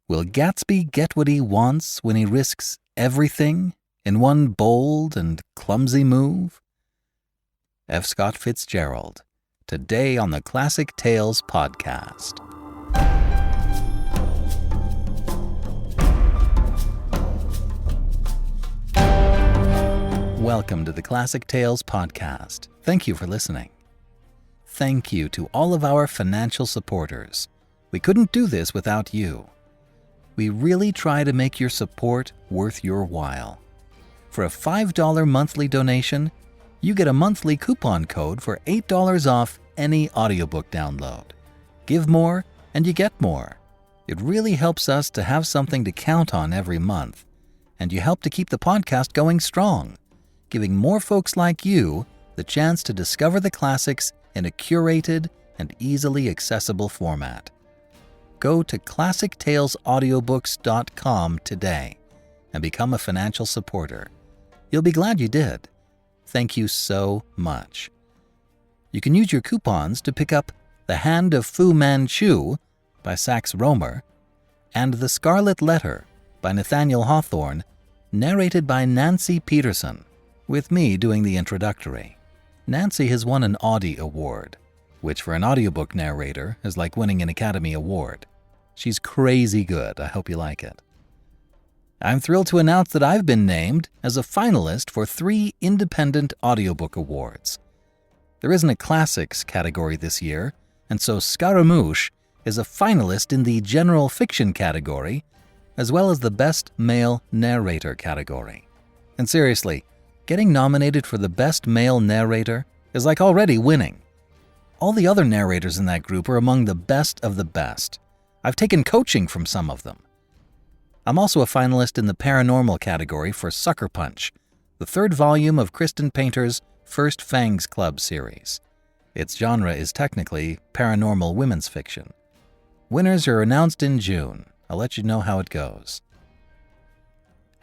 Will Gatsby get what he wants when he risks everything in one bold and clumsy move? F. Scott Fitzgerald, today on the Classic Tales podcast. Welcome to the Classic Tales podcast. Thank you for listening. Thank you to all of our financial supporters. We couldn't do this without you. We really try to make your support worth your while. For a $5 monthly donation, you get a monthly coupon code for $8 off any audiobook download. Give more and you get more. It really helps us to have something to count on every month, and you help to keep the podcast going strong, giving more folks like you the chance to discover the classics in a curated and easily accessible format. Go to classictalesaudiobooks.com today and become a financial supporter. You'll be glad you did. Thank you so much. You can use your coupons to pick up The Hand of Fu Manchu by Sax Rohmer and The Scarlet Letter by Nathaniel Hawthorne, narrated by Nancy Peterson, with me doing the introductory. Nancy has won an Audie Award, which for an audiobook narrator is like winning an Academy Award. She's crazy good. I hope you like it. I'm thrilled to announce that I've been named as a finalist for 3 Independent Audiobook Awards. There isn't a classics category this year, and so Scaramouche is a finalist in the general fiction category, as well as the Best Male Narrator category. And seriously, getting nominated for the Best Male Narrator is like already winning. All the other narrators in that group are among the best of the best. I've taken coaching from some of them. I'm also a finalist in the Paranormal category for Sucker Punch, the 3rd volume of Kristen Painter's first Fangs Club series. Its genre is technically paranormal women's fiction. Winners are announced in June. I'll let you know how it goes.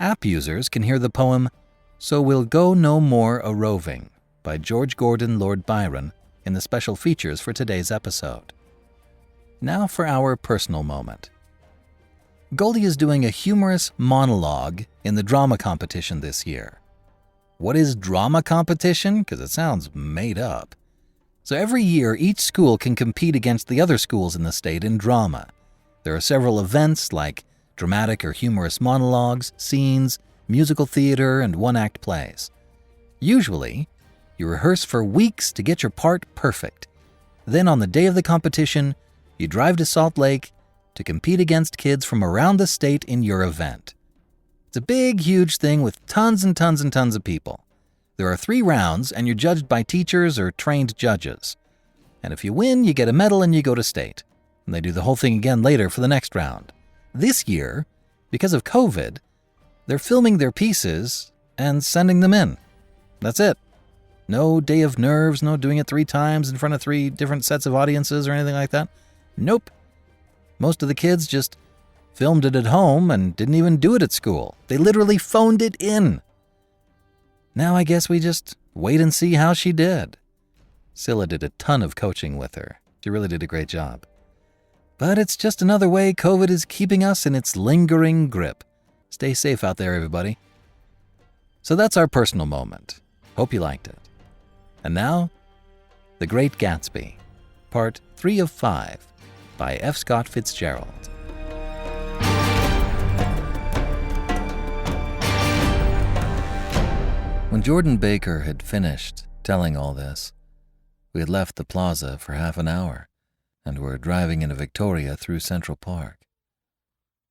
App users can hear the poem So We'll Go No More A-Roving by George Gordon Lord Byron in the special features for today's episode. Now for our personal moment. Goldie is doing a humorous monologue in the drama competition this year. What is drama competition? Because it sounds made up. So every year, each school can compete against the other schools in the state in drama. There are several events like dramatic or humorous monologues, scenes, musical theater, and one-act plays. Usually, you rehearse for weeks to get your part perfect. Then on the day of the competition, you drive to Salt Lake to compete against kids from around the state in your event. It's a big, huge thing with tons and tons and tons of people. There are 3 rounds, and you're judged by teachers or trained judges. And if you win, you get a medal and you go to state. And they do the whole thing again later for the next round. This year, because of COVID, they're filming their pieces and sending them in. That's it. No day of nerves, no doing it 3 times in front of 3 different sets of audiences or anything like that. Nope. Most of the kids just filmed it at home and didn't even do it at school. They literally phoned it in. Now I guess we just wait and see how she did. Scylla did a ton of coaching with her. She really did a great job. But it's just another way COVID is keeping us in its lingering grip. Stay safe out there, everybody. So that's our personal moment. Hope you liked it. And now, The Great Gatsby, Part 3 of 5 by F. Scott Fitzgerald. When Jordan Baker had finished telling all this, we had left the plaza for half an hour and were driving into Victoria through Central Park.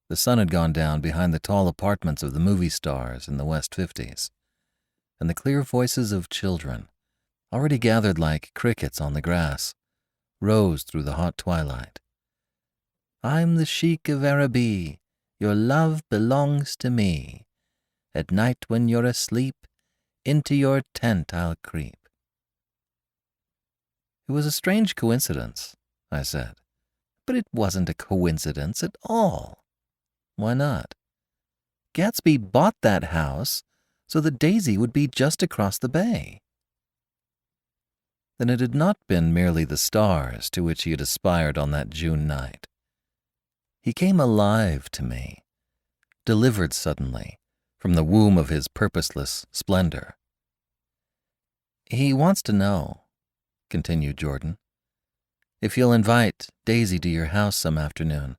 The sun had gone down behind the tall apartments of the movie stars in the West 50s, and the clear voices of children, already gathered like crickets on the grass, rose through the hot twilight. I'm the Sheik of Araby, your love belongs to me. At night when you're asleep, into your tent I'll creep. It was a strange coincidence, I said, but it wasn't a coincidence at all. Why not? Gatsby bought that house so that Daisy would be just across the bay. Then it had not been merely the stars to which he had aspired on that June night. He came alive to me, delivered suddenly from the womb of his purposeless splendor. "He wants to know," continued Jordan, "if you'll invite Daisy to your house some afternoon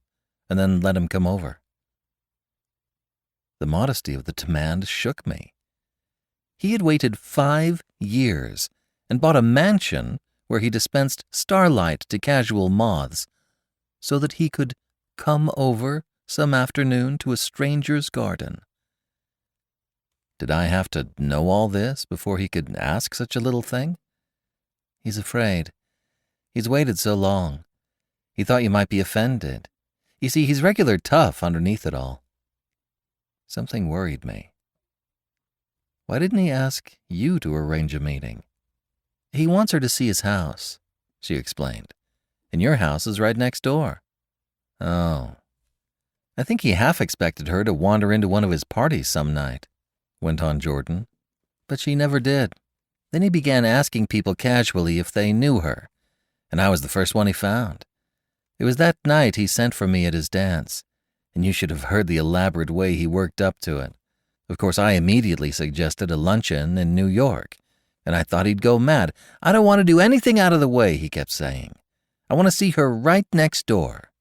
and then let him come over." The modesty of the demand shook me. He had waited 5 years and bought a mansion where he dispensed starlight to casual moths so that he could come over some afternoon to a stranger's garden. Did I have to know all this before he could ask such a little thing? He's afraid. He's waited so long. He thought you might be offended. You see, he's regular tough underneath it all. Something worried me. Why didn't he ask you to arrange a meeting? He wants her to see his house, she explained. And your house is right next door. Oh. I think he half expected her to wander into one of his parties some night, went on Jordan. But she never did. Then he began asking people casually if they knew her, and I was the first one he found. It was that night he sent for me at his dance, and you should have heard the elaborate way he worked up to it. Of course, I immediately suggested a luncheon in New York, and I thought he'd go mad. "I don't want to do anything out of the way," he kept saying. "I want to see her right next door."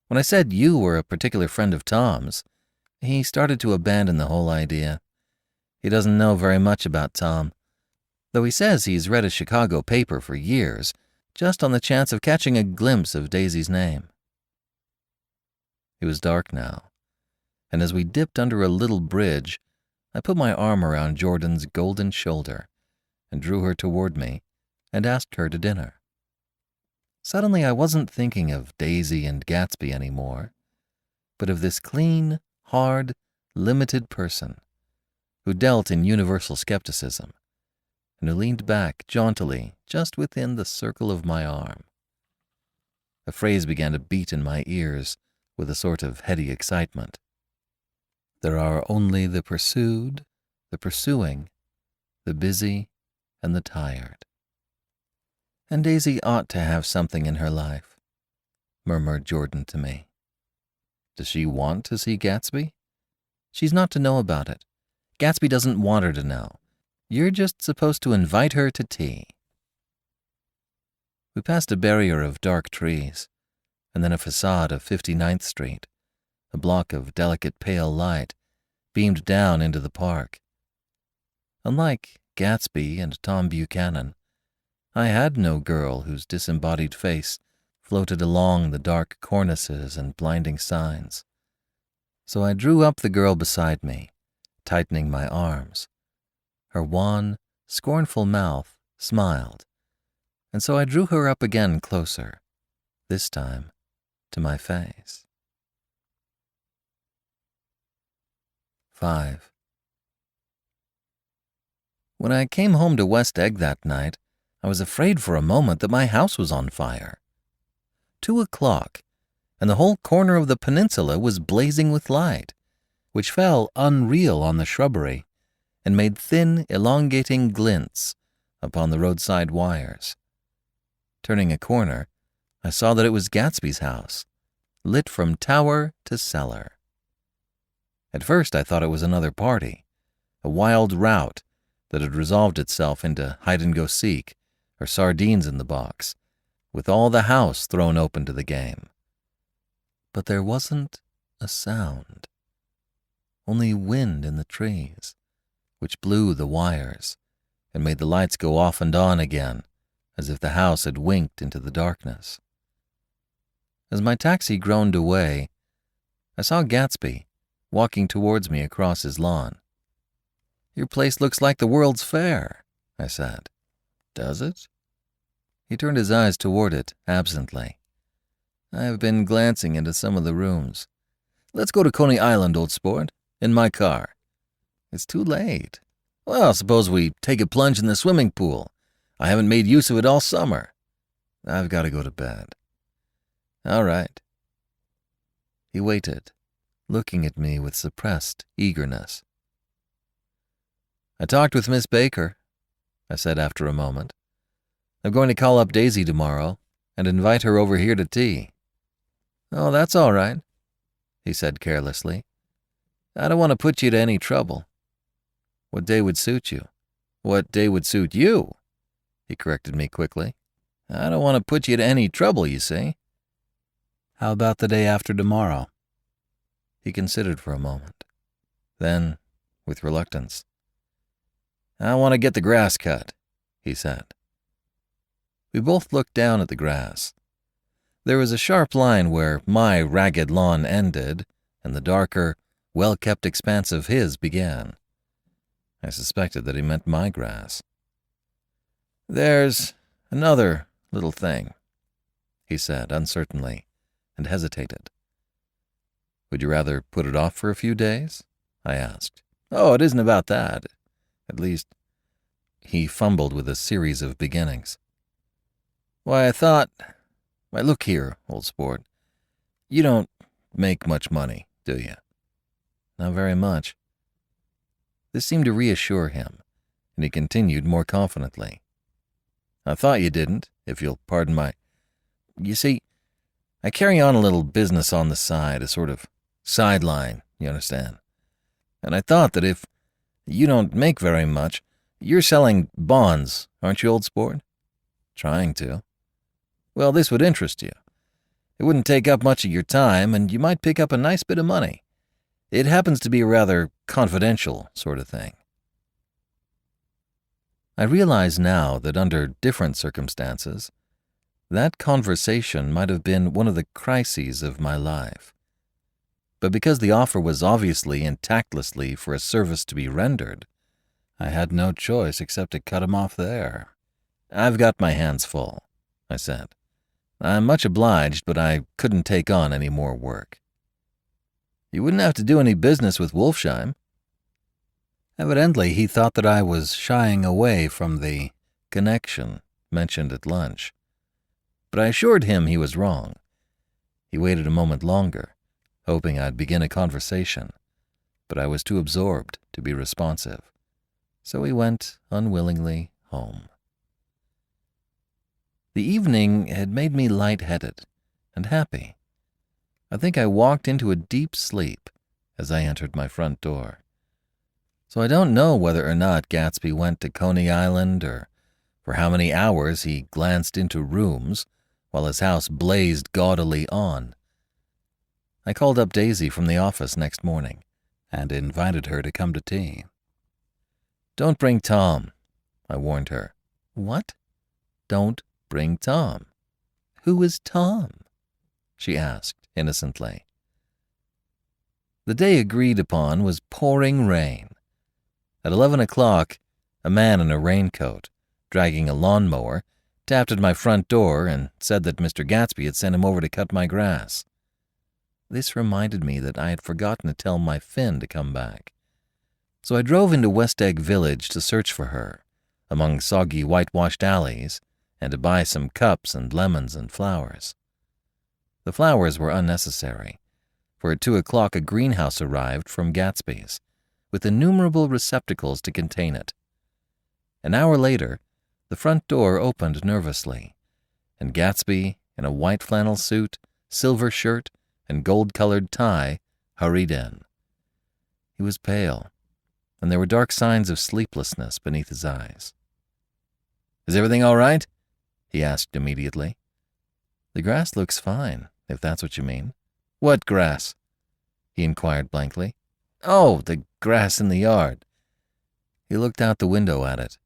When I said you were a particular friend of Tom's, he started to abandon the whole idea. He doesn't know very much about Tom, though he says he's read a Chicago paper for years, just on the chance of catching a glimpse of Daisy's name. It was dark now, and as we dipped under a little bridge, I put my arm around Jordan's golden shoulder and drew her toward me and asked her to dinner. Suddenly I wasn't thinking of Daisy and Gatsby anymore, but of this clean, hard, limited person who dealt in universal skepticism and who leaned back jauntily just within the circle of my arm. A phrase began to beat in my ears with a sort of heady excitement. There are only the pursued, the pursuing, the busy, and the tired. And Daisy ought to have something in her life, murmured Jordan to me. Does she want to see Gatsby? She's not to know about it. Gatsby doesn't want her to know. You're just supposed to invite her to tea. We passed a barrier of dark trees, and then a facade of 59th Street. A block of delicate pale light beamed down into the park. Unlike Gatsby and Tom Buchanan, I had no girl whose disembodied face floated along the dark cornices and blinding signs. So I drew up the girl beside me, tightening my arms. Her wan, scornful mouth smiled, and so I drew her up again closer, this time to my face. 5. When I came home to West Egg that night, I was afraid for a moment that my house was on fire. 2 o'clock, and the whole corner of the peninsula was blazing with light, which fell unreal on the shrubbery and made thin, elongating glints upon the roadside wires. Turning a corner, I saw that it was Gatsby's house, lit from tower to cellar. At first I thought it was another party, a wild rout that had resolved itself into hide-and-go-seek or sardines in the box, with all the house thrown open to the game. But there wasn't a sound, only wind in the trees, which blew the wires and made the lights go off and on again, as if the house had winked into the darkness. As my taxi groaned away, I saw Gatsby walking towards me across his lawn. "Your place looks like the World's Fair," I said. "Does it?" He turned his eyes toward it absently. "I've been glancing into some of the rooms. Let's go to Coney Island, old sport, in my car." "It's too late." "Well, suppose we take a plunge in the swimming pool. I haven't made use of it all summer." "I've got to go to bed." "All right." He waited, looking at me with suppressed eagerness. "I talked with Miss Baker," I said after a moment. "I'm going to call up Daisy tomorrow and invite her over here to tea." "Oh, that's all right," he said carelessly. "I don't want to put you to any trouble." "What day would suit you?" "What day would suit you?" he corrected me quickly. "I don't want to put you to any trouble, you see." "How about the day after tomorrow?" He considered for a moment. Then, with reluctance, "I want to get the grass cut," he said. We both looked down at the grass. There was a sharp line where my ragged lawn ended, and the darker, well-kept expanse of his began. I suspected that he meant my grass. "There's another little thing," he said uncertainly, and hesitated. "Would you rather put it off for a few days?" I asked. "Oh, it isn't about that. At least," he fumbled with a series of beginnings. "Why, I thought... Why, look here, old sport. You don't make much money, do you?" "Not very much." This seemed to reassure him, and he continued more confidently. "I thought you didn't, if you'll pardon my... You see, I carry on a little business on the side, a sort of sideline, you understand. And I thought that if you don't make very much, you're selling bonds, aren't you, old sport?" "Trying to." "Well, this would interest you. It wouldn't take up much of your time, and you might pick up a nice bit of money. It happens to be a rather confidential sort of thing." I realize now that under different circumstances, that conversation might have been one of the crises of my life. But because the offer was obviously and tactlessly for a service to be rendered, I had no choice except to cut him off there. "I've got my hands full," I said. "I'm much obliged, but I couldn't take on any more work." "You wouldn't have to do any business with Wolfsheim." Evidently, he thought that I was shying away from the connection mentioned at lunch. But I assured him he was wrong. He waited a moment longer, hoping I'd begin a conversation, but I was too absorbed to be responsive, so he went unwillingly home. The evening had made me light-headed and happy. I think I walked into a deep sleep as I entered my front door. So I don't know whether or not Gatsby went to Coney Island or for how many hours he glanced into rooms while his house blazed gaudily on. I called up Daisy from the office next morning and invited her to come to tea. "Don't bring Tom," I warned her. "What?" "Don't bring Tom." "Who is Tom?" she asked innocently. The day agreed upon was pouring rain. At 11 o'clock, a man in a raincoat, dragging a lawnmower, tapped at my front door and said that Mr. Gatsby had sent him over to cut my grass. This reminded me that I had forgotten to tell my Finn to come back. So I drove into West Egg Village to search for her, among soggy whitewashed alleys, and to buy some cups and lemons and flowers. The flowers were unnecessary, for at 2 o'clock a greenhouse arrived from Gatsby's, with innumerable receptacles to contain it. An hour later, the front door opened nervously, and Gatsby, in a white flannel suit, silver shirt, and gold-colored tie, hurried in. He was pale, and there were dark signs of sleeplessness beneath his eyes. "Is everything all right?" he asked immediately. "The grass looks fine, if that's what you mean." "What grass?" he inquired blankly. "Oh, the grass in the yard." He looked out the window at it,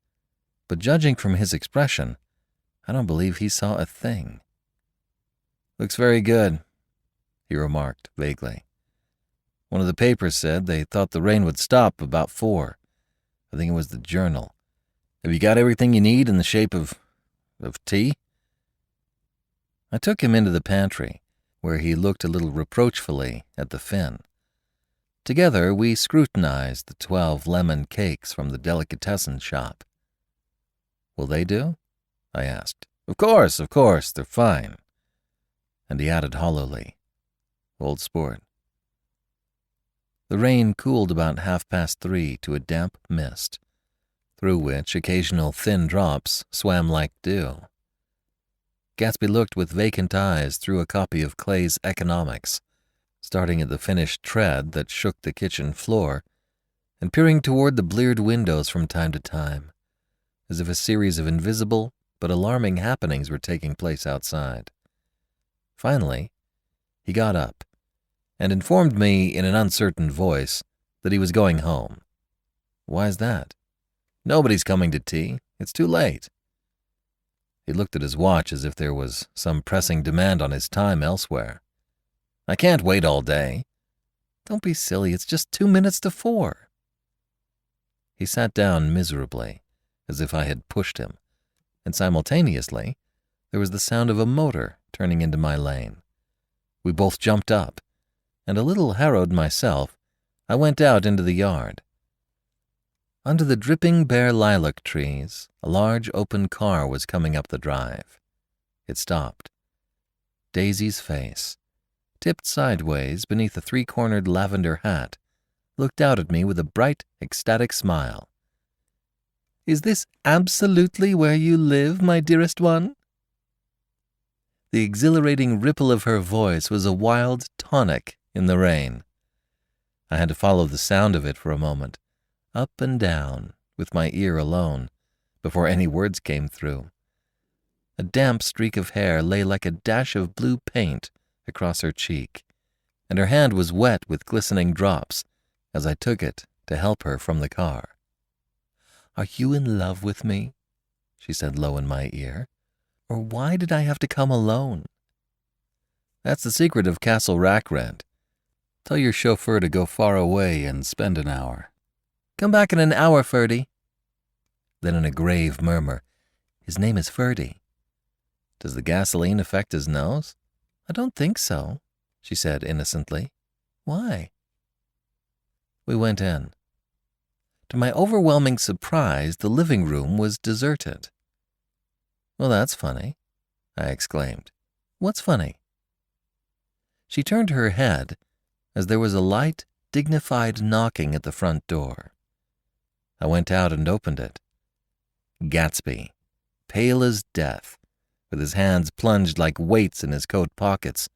but judging from his expression, I don't believe he saw a thing. "Looks very good," he remarked vaguely. "One of the papers said they thought the rain would stop about 4. I think it was the Journal. Have you got everything you need in the shape of tea?" I took him into the pantry, where he looked a little reproachfully at the Finn. Together we scrutinized the 12 lemon cakes from the delicatessen shop. "Will they do?" I asked. Of course, they're fine." And he added hollowly, "Old sport." The rain cooled about 3:30 to a damp mist, through which occasional thin drops swam like dew. Gatsby looked with vacant eyes through a copy of Clay's Economics, starting at the finished tread that shook the kitchen floor, and peering toward the bleared windows from time to time, as if a series of invisible but alarming happenings were taking place outside. Finally, he got up and informed me in an uncertain voice that he was going home. Why's that? Nobody's coming to tea. It's too late. He looked at his watch as if there was some pressing demand on his time elsewhere. I can't wait all day. Don't be silly, it's just 2 minutes to 4. He sat down miserably, as if I had pushed him, and simultaneously there was the sound of a motor turning into my lane. We both jumped up, and a little harrowed myself, I went out into the yard. Under the dripping bare lilac trees, a large open car was coming up the drive. It stopped. Daisy's face, tipped sideways beneath a 3-cornered lavender hat, looked out at me with a bright, ecstatic smile. "Is this absolutely where you live, my dearest one?" The exhilarating ripple of her voice was a wild tonic in the rain. I had to follow the sound of it for a moment, up and down, with my ear alone, before any words came through. A damp streak of hair lay like a dash of blue paint across her cheek, and her hand was wet with glistening drops as I took it to help her from the car. "Are you in love with me?" she said low in my ear. "Or why did I have to come alone?" "That's the secret of Castle Rackrent. Tell your chauffeur to go far away and spend an hour." "Come back in an hour, Ferdy." Then in a grave murmur, "His name is Ferdy." "Does the gasoline affect his nose?" "I don't think so," she said innocently. "Why?" We went in. To my overwhelming surprise, the living room was deserted. "Well, that's funny," I exclaimed. "What's funny?" She turned her head as there was a light, dignified knocking at the front door. I went out and opened it. Gatsby, pale as death, with his hands plunged like weights in his coat pockets,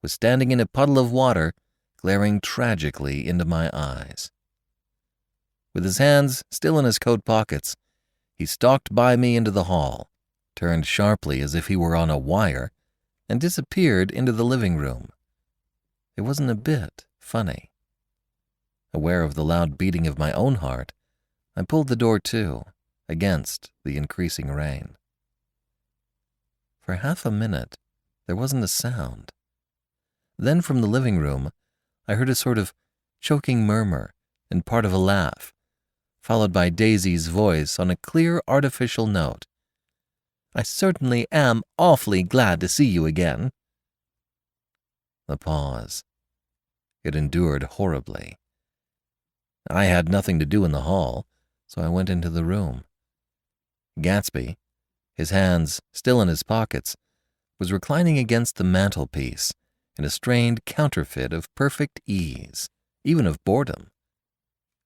was standing in a puddle of water, glaring tragically into my eyes. With his hands still in his coat pockets, he stalked by me into the hall, turned sharply as if he were on a wire, and disappeared into the living room. It wasn't a bit funny. Aware of the loud beating of my own heart, I pulled the door to, against the increasing rain. For half a minute, there wasn't a sound. Then from the living room, I heard a sort of choking murmur and part of a laugh, followed by Daisy's voice on a clear artificial note. "I certainly am awfully glad to see you again." The pause. It endured horribly. I had nothing to do in the hall, so I went into the room. Gatsby, his hands still in his pockets, was reclining against the mantelpiece in a strained counterfeit of perfect ease, even of boredom.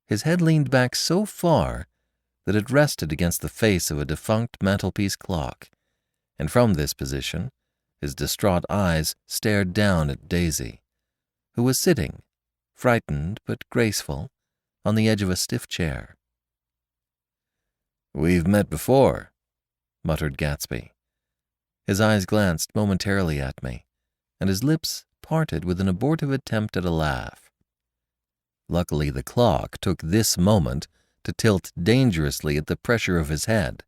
His head leaned back so far that it rested against the face of a defunct mantelpiece clock, and from this position his distraught eyes stared down at Daisy, who was sitting, frightened but graceful, on the edge of a stiff chair. "We've met before," muttered Gatsby. His eyes glanced momentarily at me, and his lips parted with an abortive attempt at a laugh. Luckily, the clock took this moment to tilt dangerously at the pressure of his head,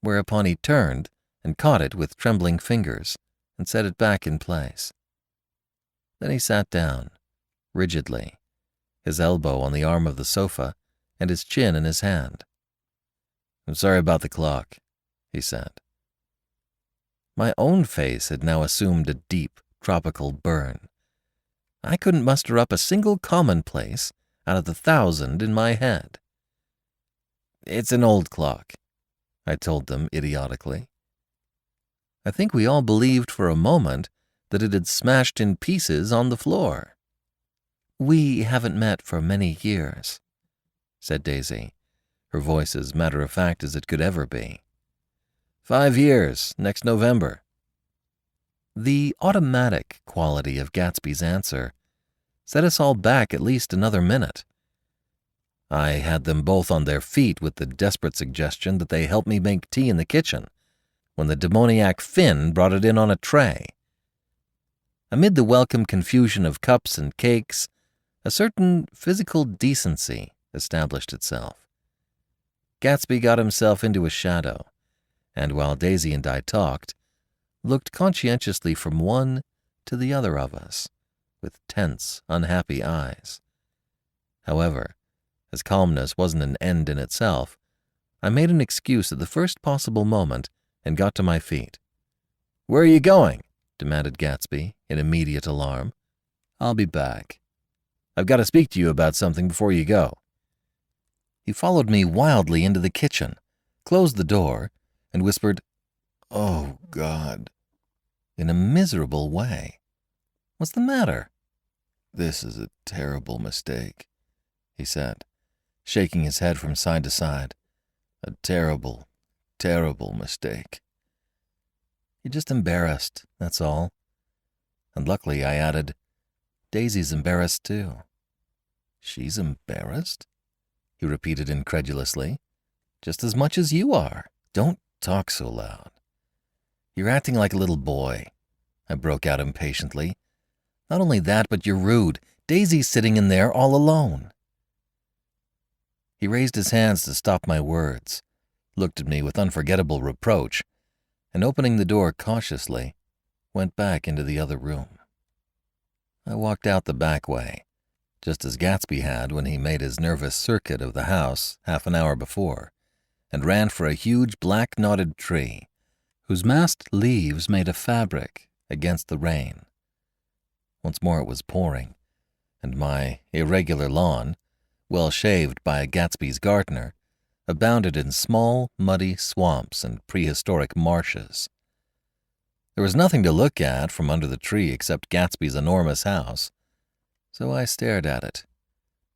whereupon he turned and caught it with trembling fingers and set it back in place. Then he sat down, rigidly, his elbow on the arm of the sofa and his chin in his hand. "I'm sorry about the clock," he said. My own face had now assumed a deep, tropical burn. I couldn't muster up a single commonplace out of the 1,000 in my head. "It's an old clock," I told them idiotically. I think we all believed for a moment that it had smashed in pieces on the floor. "We haven't met for many years," said Daisy, her voice as matter-of-fact as it could ever be. 5 years, next November," The automatic quality of Gatsby's answer set us all back at least another minute. I had them both on their feet with the desperate suggestion that they help me make tea in the kitchen when the demoniac Finn brought it in on a tray. Amid the welcome confusion of cups and cakes, a certain physical decency established itself. Gatsby got himself into a shadow, and while Daisy and I talked, looked conscientiously from one to the other of us, with tense, unhappy eyes. However, as calmness wasn't an end in itself, I made an excuse at the first possible moment and got to my feet. "Where are you going?" demanded Gatsby, in immediate alarm. "I'll be back. I've got to speak to you about something before you go." He followed me wildly into the kitchen, closed the door, and whispered, "Oh, God," in a miserable way. "What's the matter?" "This is a terrible mistake," he said, shaking his head from side to side. "A terrible, terrible mistake." "You're just embarrassed, that's all." And luckily I added, "Daisy's embarrassed too." "She's embarrassed?" he repeated incredulously. "Just as much as you are." "Don't talk so loud. You're acting like a little boy," I broke out impatiently. "Not only that, but you're rude. Daisy's sitting in there all alone." He raised his hands to stop my words, looked at me with unforgettable reproach, and opening the door cautiously, went back into the other room. I walked out the back way, just as Gatsby had when he made his nervous circuit of the house half an hour before, and ran for a huge black knotted tree, whose massed leaves made a fabric against the rain. Once more it was pouring, and my irregular lawn, well shaved by Gatsby's gardener, abounded in small, muddy swamps and prehistoric marshes. There was nothing to look at from under the tree except Gatsby's enormous house, so I stared at it,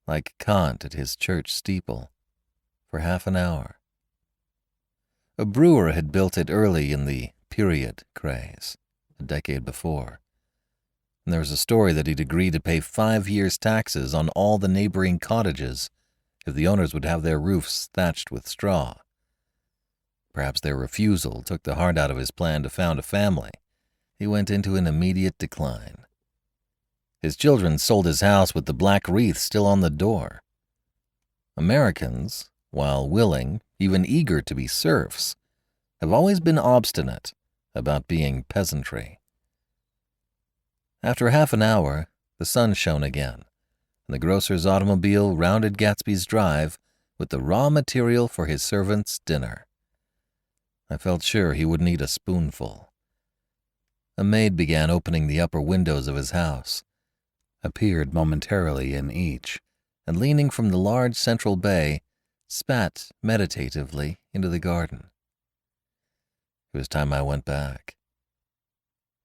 like Kant at his church steeple, for half an hour. A brewer had built it early in the period craze, a decade before, and there was a story that he'd agreed to pay 5 years' taxes on all the neighboring cottages if the owners would have their roofs thatched with straw. Perhaps their refusal took the heart out of his plan to found a family. He went into an immediate decline. His children sold his house with the black wreath still on the door. Americans, while willing, even eager to be serfs, have always been obstinate about being peasantry. After half an hour, the sun shone again, and the grocer's automobile rounded Gatsby's drive with the raw material for his servant's dinner. I felt sure he wouldn't eat a spoonful. A maid began opening the upper windows of his house, appeared momentarily in each, and leaning from the large central bay, spat meditatively into the garden. It was time I went back.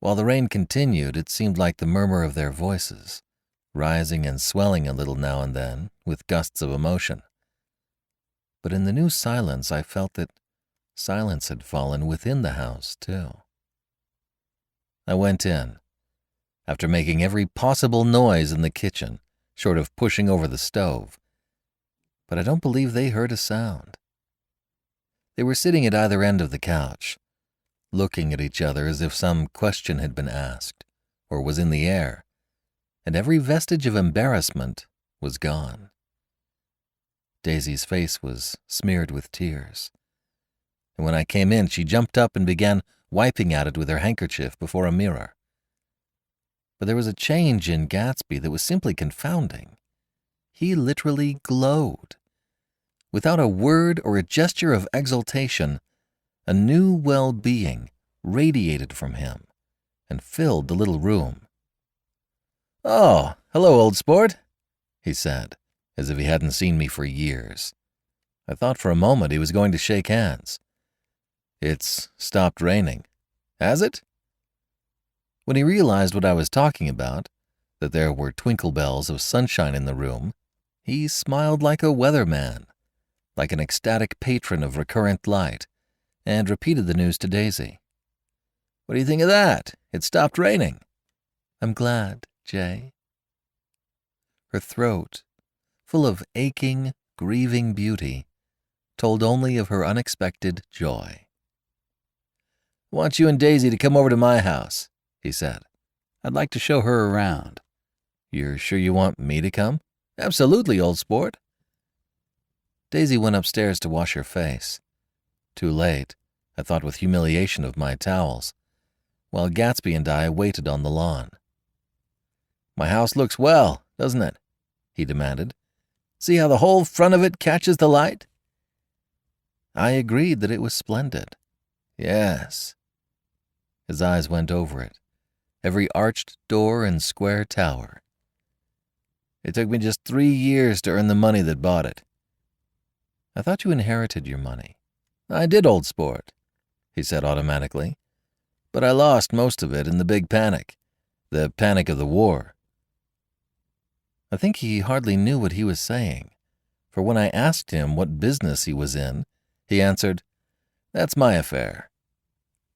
While the rain continued, it seemed like the murmur of their voices, rising and swelling a little now and then with gusts of emotion. But in the new silence, I felt that silence had fallen within the house, too. I went in, after making every possible noise in the kitchen, short of pushing over the stove, but I don't believe they heard a sound. They were sitting at either end of the couch, looking at each other as if some question had been asked, or was in the air, and every vestige of embarrassment was gone. Daisy's face was smeared with tears, and when I came in, she jumped up and began wiping at it with her handkerchief before a mirror. But there was a change in Gatsby that was simply confounding. He literally glowed. Without a word or a gesture of exultation, a new well-being radiated from him and filled the little room. "Oh, hello, old sport," he said, as if he hadn't seen me for years. I thought for a moment he was going to shake hands. "It's stopped raining. Has it?" When he realized what I was talking about, that there were twinkle bells of sunshine in the room, he smiled like a weatherman, like an ecstatic patron of recurrent light, and repeated the news to Daisy. "What do you think of that?" It stopped raining." "I'm glad, Jay." Her throat, full of aching, grieving beauty, told only of her unexpected joy. "I want you and Daisy to come over to my house," he said. "I'd like to show her around." "You're sure you want me to come?" "Absolutely, old sport." Daisy went upstairs to wash her face. Too late, I thought with humiliation of my towels, while Gatsby and I waited on the lawn. "My house looks well, doesn't it?" he demanded. "See how the whole front of it catches the light?" I agreed that it was splendid. "Yes." His eyes went over it, every arched door and square tower. "It took me just 3 years to earn the money that bought it." "I thought you inherited your money." "I did, old sport," he said automatically. "But I lost most of it in the big panic. The panic of the war." I think he hardly knew what he was saying, for when I asked him what business he was in, he answered, "That's my affair,"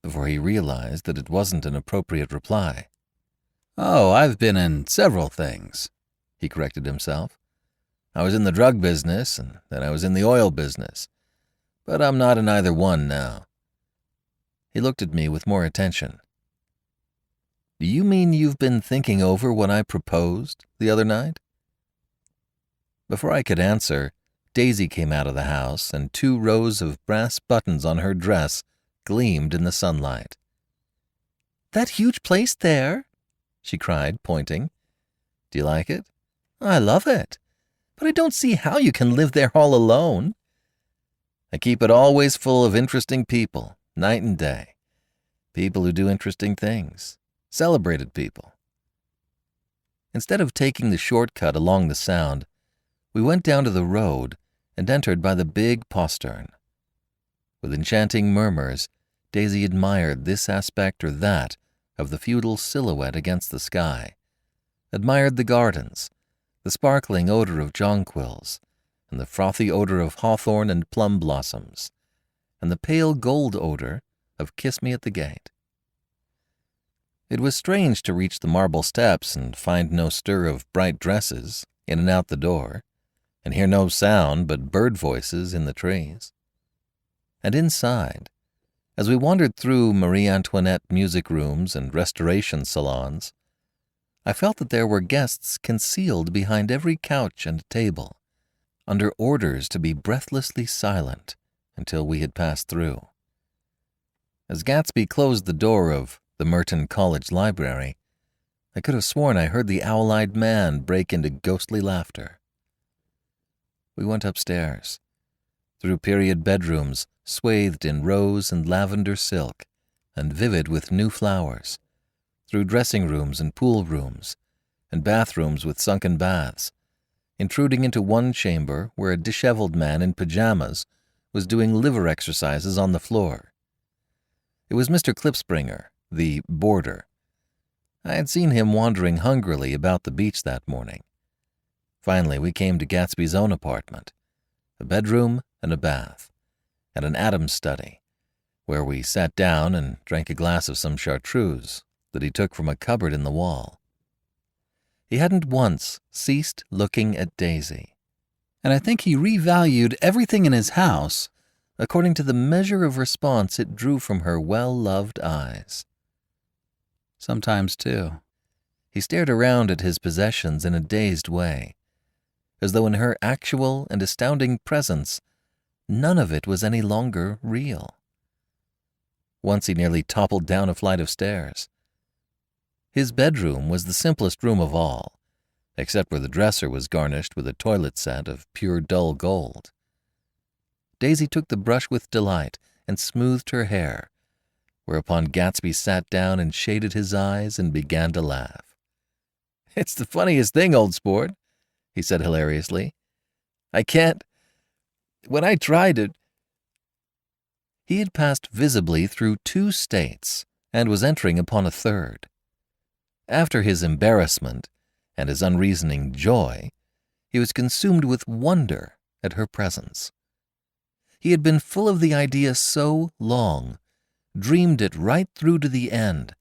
before he realized that it wasn't an appropriate reply. "Oh, I've been in several things," he corrected himself. "I was in the drug business, and then I was in the oil business. But I'm not in either one now." He looked at me with more attention. "Do you mean you've been thinking over what I proposed the other night?" Before I could answer, Daisy came out of the house, and 2 rows of brass buttons on her dress gleamed in the sunlight. "That huge place there?" she cried, pointing. "Do you like it?" "I love it. But I don't see how you can live there all alone." "I keep it always full of interesting people, night and day. People who do interesting things. Celebrated people." Instead of taking the shortcut along the Sound, we went down to the road and entered by the big postern. With enchanting murmurs, Daisy admired this aspect or that of the feudal silhouette against the sky, admired the gardens, the sparkling odor of jonquils, and the frothy odor of hawthorn and plum blossoms, and the pale gold odor of Kiss Me at the Gate. It was strange to reach the marble steps and find no stir of bright dresses in and out the door, and hear no sound but bird voices in the trees. And inside, as we wandered through Marie Antoinette music rooms and restoration salons, I felt that there were guests concealed behind every couch and table, under orders to be breathlessly silent until we had passed through. As Gatsby closed the door of the Merton College Library, I could have sworn I heard the owl-eyed man break into ghostly laughter. We went upstairs, through period bedrooms swathed in rose and lavender silk and vivid with new flowers, through dressing rooms and pool rooms, and bathrooms with sunken baths, intruding into one chamber where a disheveled man in pajamas was doing liver exercises on the floor. It was Mr. Klipspringer, the boarder. I had seen him wandering hungrily about the beach that morning. Finally, we came to Gatsby's own apartment, a bedroom and a bath, and an Adams study, where we sat down and drank a glass of some chartreuse that he took from a cupboard in the wall. He hadn't once ceased looking at Daisy, and I think he revalued everything in his house according to the measure of response it drew from her well-loved eyes. Sometimes, too, he stared around at his possessions in a dazed way, as though in her actual and astounding presence none of it was any longer real. Once he nearly toppled down a flight of stairs. His bedroom was the simplest room of all, except where the dresser was garnished with a toilet set of pure dull gold. Daisy took the brush with delight and smoothed her hair, whereupon Gatsby sat down and shaded his eyes and began to laugh. "It's the funniest thing, old sport," he said hilariously. "I can't... When I try to..." He had passed visibly through 2 states and was entering upon a third. After his embarrassment and his unreasoning joy, he was consumed with wonder at her presence. He had been full of the idea so long, dreamed it right through to the end,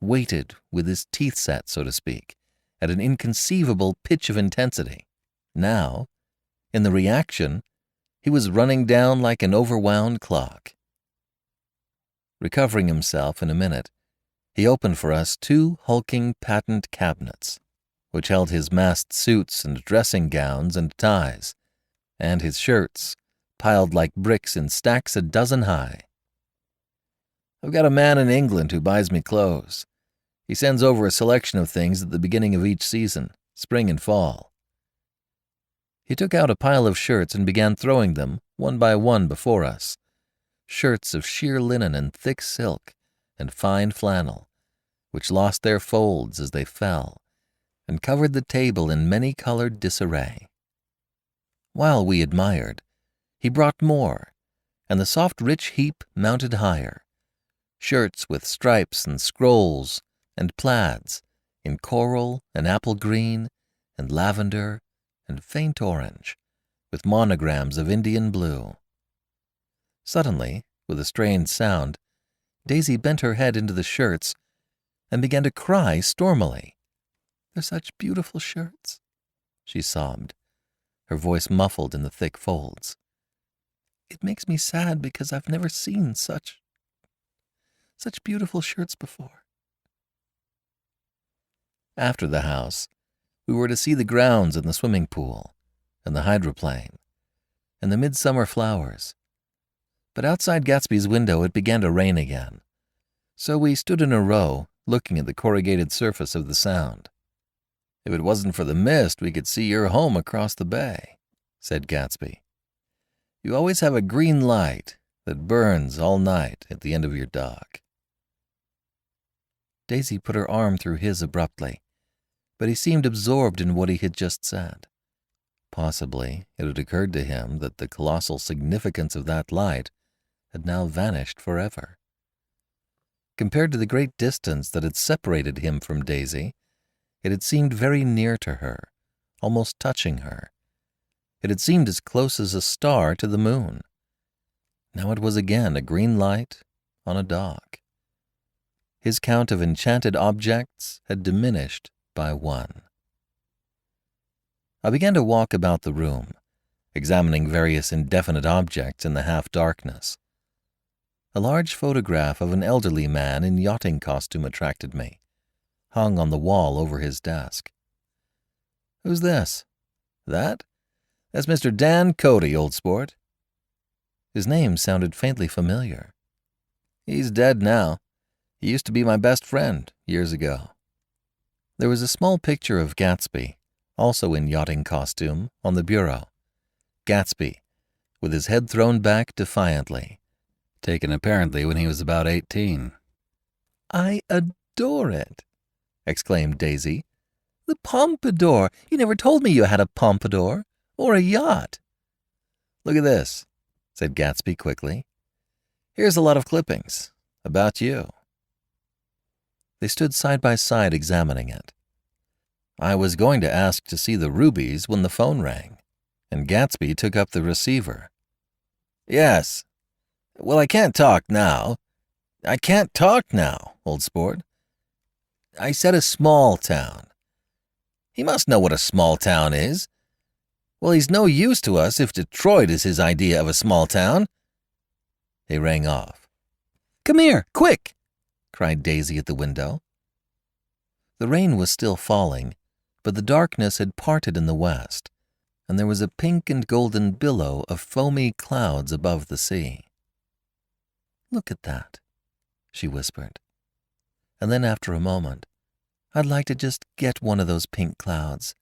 waited with his teeth set, so to speak, at an inconceivable pitch of intensity. Now, in the reaction, he was running down like an overwound clock. Recovering himself in a minute, he opened for us 2 hulking patent cabinets, which held his masked suits and dressing gowns and ties, and his shirts, piled like bricks in stacks a dozen high. I've got a man in England who buys me clothes. He sends over a selection of things at the beginning of each season, spring and fall. He took out a pile of shirts and began throwing them, one by one, before us. Shirts of sheer linen and thick silk and fine flannel, which lost their folds as they fell, and covered the table in many-colored disarray. While we admired, he brought more, and the soft rich heap mounted higher. Shirts with stripes and scrolls and plaids in coral and apple green and lavender and faint orange, with monograms of Indian blue. Suddenly, with a strained sound, Daisy bent her head into the shirts and began to cry stormily. "They're such beautiful shirts," she sobbed, her voice muffled in the thick folds. "It makes me sad because I've never seen such beautiful shirts before." After the house, we were to see the grounds and the swimming pool, and the hydroplane, and the midsummer flowers. But outside Gatsby's window it began to rain again, so we stood in a row, looking at the corrugated surface of the Sound. "If it wasn't for the mist, we could see your home across the bay," said Gatsby. "You always have a green light that burns all night at the end of your dock." Daisy put her arm through his abruptly, but he seemed absorbed in what he had just said. Possibly it had occurred to him that the colossal significance of that light had now vanished forever. Compared to the great distance that had separated him from Daisy, it had seemed very near to her, almost touching her. It had seemed as close as a star to the moon. Now it was again a green light on a dock. His count of enchanted objects had diminished by 1. I began to walk about the room, examining various indefinite objects in the half-darkness. A large photograph of an elderly man in yachting costume attracted me, hung on the wall over his desk. "Who's this?" "That? That's Mr. Dan Cody, old sport." His name sounded faintly familiar. "He's dead now. He used to be my best friend years ago." There was a small picture of Gatsby, also in yachting costume, on the bureau. Gatsby, with his head thrown back defiantly, taken apparently when he was about 18. "I adore it," exclaimed Daisy. "The pompadour! You never told me you had a pompadour, or a yacht." "Look at this," said Gatsby quickly. "Here's a lot of clippings about you." They stood side by side examining it. I was going to ask to see the rubies when the phone rang, and Gatsby took up the receiver. "Yes. Well, I can't talk now. I can't talk now, old sport. I said a small town. He must know what a small town is. Well, he's no use to us if Detroit is his idea of a small town." They rang off. "Come here, quick!" cried Daisy at the window. The rain was still falling, but the darkness had parted in the west, and there was a pink and golden billow of foamy clouds above the sea. "Look at that," she whispered. And then after a moment, "I'd like to just get one of those pink clouds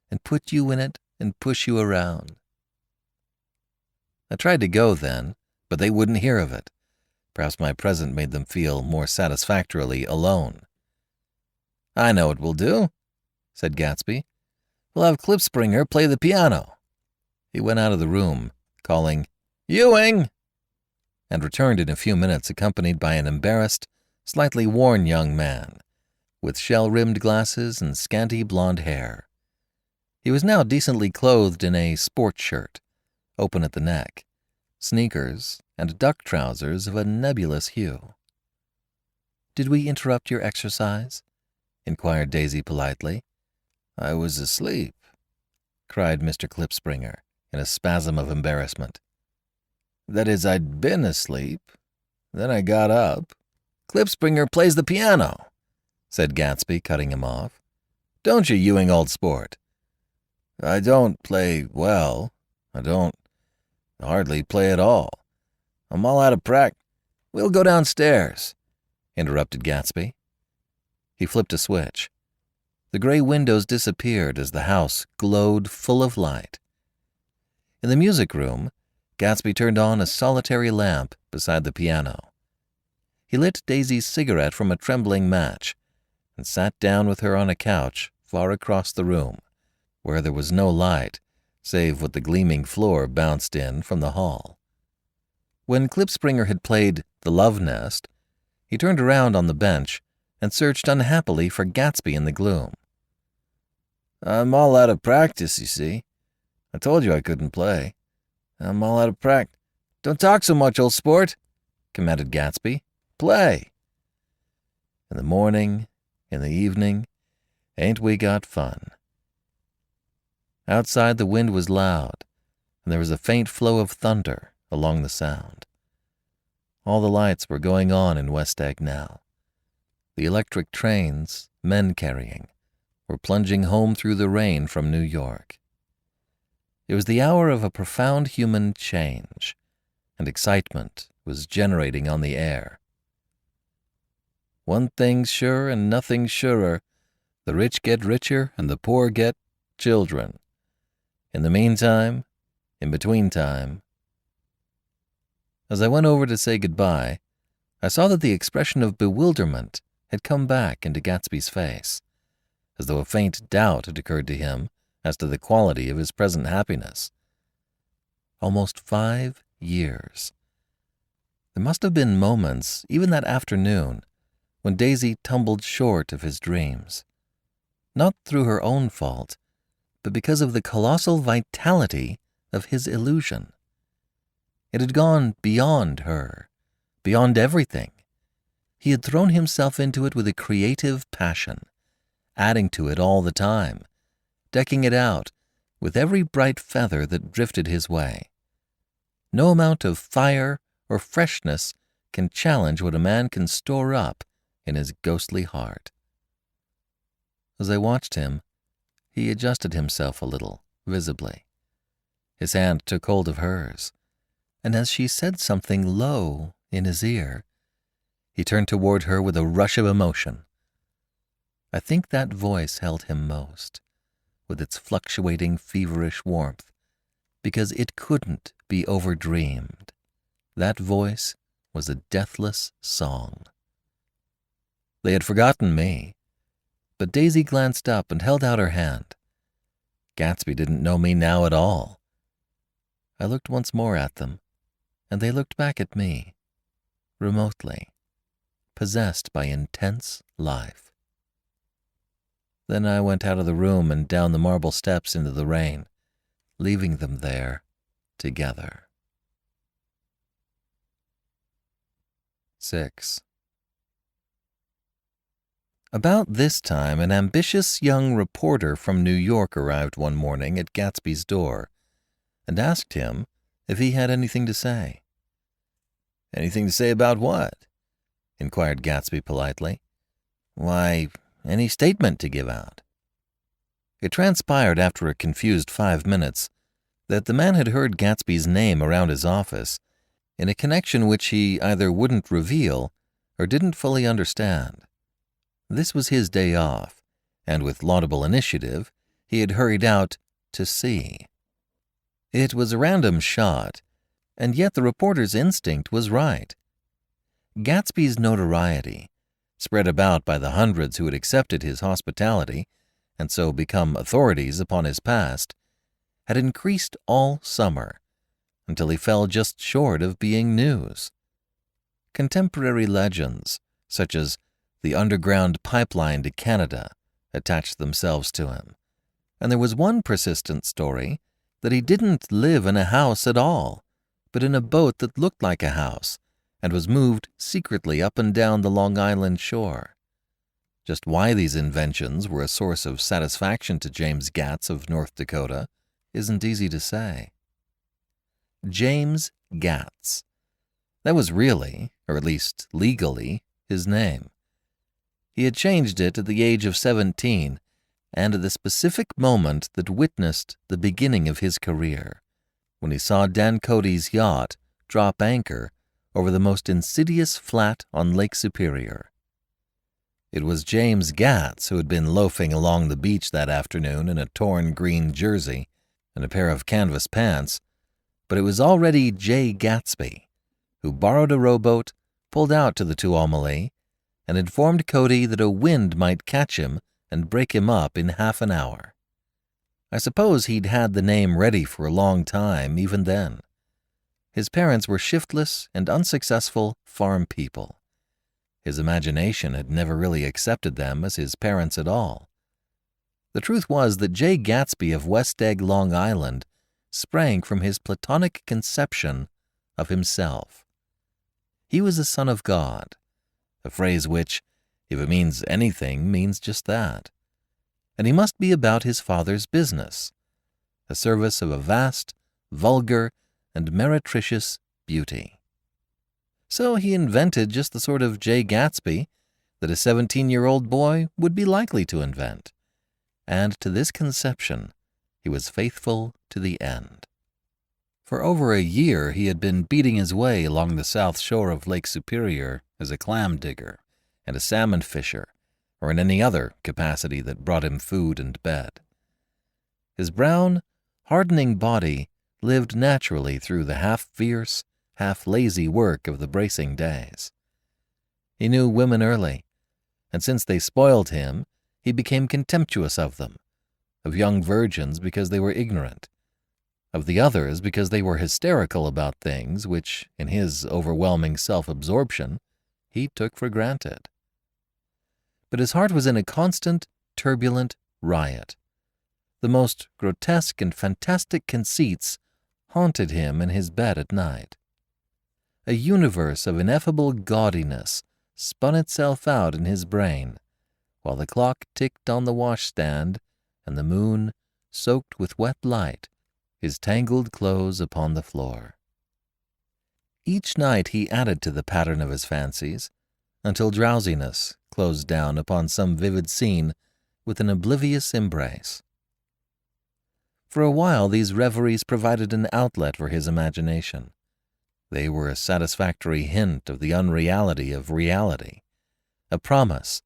and put you in it and push you around." I tried to go then, but they wouldn't hear of it. Perhaps my presence made them feel more satisfactorily alone. "I know what we'll do," said Gatsby. "We'll have Klipspringer play the piano." He went out of the room, calling, "Ewing!" and returned in a few minutes accompanied by an embarrassed, slightly worn young man, with shell-rimmed glasses and scanty blonde hair. He was now decently clothed in a sport shirt, open at the neck, sneakers, and duck trousers of a nebulous hue. Did we interrupt your exercise?" inquired Daisy politely. "I was asleep," cried Mr. Klipspringer in a spasm of embarrassment. "That is, I'd been asleep. Then I got up." "Klipspringer plays the piano," said Gatsby, cutting him off. "Don't you, Ewing, old sport?" "I don't play well. I don't hardly play at all. I'm all out of practice." "We'll go downstairs," interrupted Gatsby. He flipped a switch. The gray windows disappeared as the house glowed full of light. In the music room, Gatsby turned on a solitary lamp beside the piano. He lit Daisy's cigarette from a trembling match and sat down with her on a couch far across the room, where there was no light save what the gleaming floor bounced in from the hall. When Klipspringer had played The Love Nest, he turned around on the bench and searched unhappily for Gatsby in the gloom. "I'm all out of practice, you see. I told you I couldn't play. I'm all out of practice." "Don't talk so much, old sport," commanded Gatsby. "Play." In the morning, in the evening, ain't we got fun? Outside the wind was loud, and there was a faint flow of thunder along the sound. All the lights were going on in West Egg now. The electric trains, men carrying, were plunging home through the rain from New York. It was the hour of a profound human change, and excitement was generating on the air. "One thing's sure and nothing surer, the rich get richer and the poor get children. In the meantime, in between time." As I went over to say goodbye, I saw that the expression of bewilderment had come back into Gatsby's face, as though a faint doubt had occurred to him as to the quality of his present happiness. Almost 5 years. There must have been moments, even that afternoon, when Daisy tumbled short of his dreams. Not through her own fault, but because of the colossal vitality of his illusion. It had gone beyond her, beyond everything. He had thrown himself into it with a creative passion, adding to it all the time, decking it out with every bright feather that drifted his way. No amount of fire or freshness can challenge what a man can store up in his ghostly heart. As I watched him, he adjusted himself a little, visibly. His hand took hold of hers, and as she said something low in his ear, he turned toward her with a rush of emotion. I think that voice held him most, with its fluctuating, feverish warmth, because it couldn't be overdreamed. That voice was a deathless song. They had forgotten me, but Daisy glanced up and held out her hand. Gatsby didn't know me now at all. I looked once more at them, and they looked back at me, remotely, possessed by intense life. Then I went out of the room and down the marble steps into the rain, leaving them there together. 6. About this time, an ambitious young reporter from New York arrived one morning at Gatsby's door and asked him if he had anything to say. "Anything to say about what?" inquired Gatsby politely. "Why, any statement to give out." It transpired after a confused 5 minutes that the man had heard Gatsby's name around his office in a connection which he either wouldn't reveal or didn't fully understand. This was his day off, and with laudable initiative, he had hurried out to see. It was a random shot, and yet the reporter's instinct was right. Gatsby's notoriety, spread about by the hundreds who had accepted his hospitality and so become authorities upon his past, had increased all summer until he fell just short of being news. Contemporary legends, such as the underground pipeline to Canada, attached themselves to him, and there was one persistent story that he didn't live in a house at all, but in a boat that looked like a house and was moved secretly up and down the Long Island shore. Just why these inventions were a source of satisfaction to James Gatz of North Dakota isn't easy to say. James Gatz. That was really, or at least legally, his name. He had changed it at the age of 17, and at the specific moment that witnessed the beginning of his career, when he saw Dan Cody's yacht drop anchor over the most insidious flat on Lake Superior. It was James Gatz who had been loafing along the beach that afternoon in a torn green jersey and a pair of canvas pants, but it was already Jay Gatsby, who borrowed a rowboat, pulled out to the Tuolumne, and informed Cody that a wind might catch him and break him up in half an hour. I suppose he'd had the name ready for a long time even then. His parents were shiftless and unsuccessful farm people. His imagination had never really accepted them as his parents at all. The truth was that Jay Gatsby of West Egg, Long Island, sprang from his platonic conception of himself. He was a son of God, a phrase which, if it means anything, means just that. And he must be about his father's business, a service of a vast, vulgar, and meretricious beauty. So he invented just the sort of Jay Gatsby that a 17-year-old boy would be likely to invent, and to this conception he was faithful to the end. For over a year he had been beating his way along the south shore of Lake Superior as a clam digger and a salmon fisher, or in any other capacity that brought him food and bed. His brown, hardening body lived naturally through the half-fierce, half-lazy work of the bracing days. He knew women early, and since they spoiled him, he became contemptuous of them, of young virgins because they were ignorant, of the others because they were hysterical about things which, in his overwhelming self-absorption, he took for granted. But his heart was in a constant, turbulent riot. The most grotesque and fantastic conceits haunted him in his bed at night. A universe of ineffable gaudiness spun itself out in his brain, while the clock ticked on the washstand and the moon, soaked with wet light, his tangled clothes upon the floor. Each night he added to the pattern of his fancies, until drowsiness closed down upon some vivid scene with an oblivious embrace. For a while these reveries provided an outlet for his imagination. They were a satisfactory hint of the unreality of reality, a promise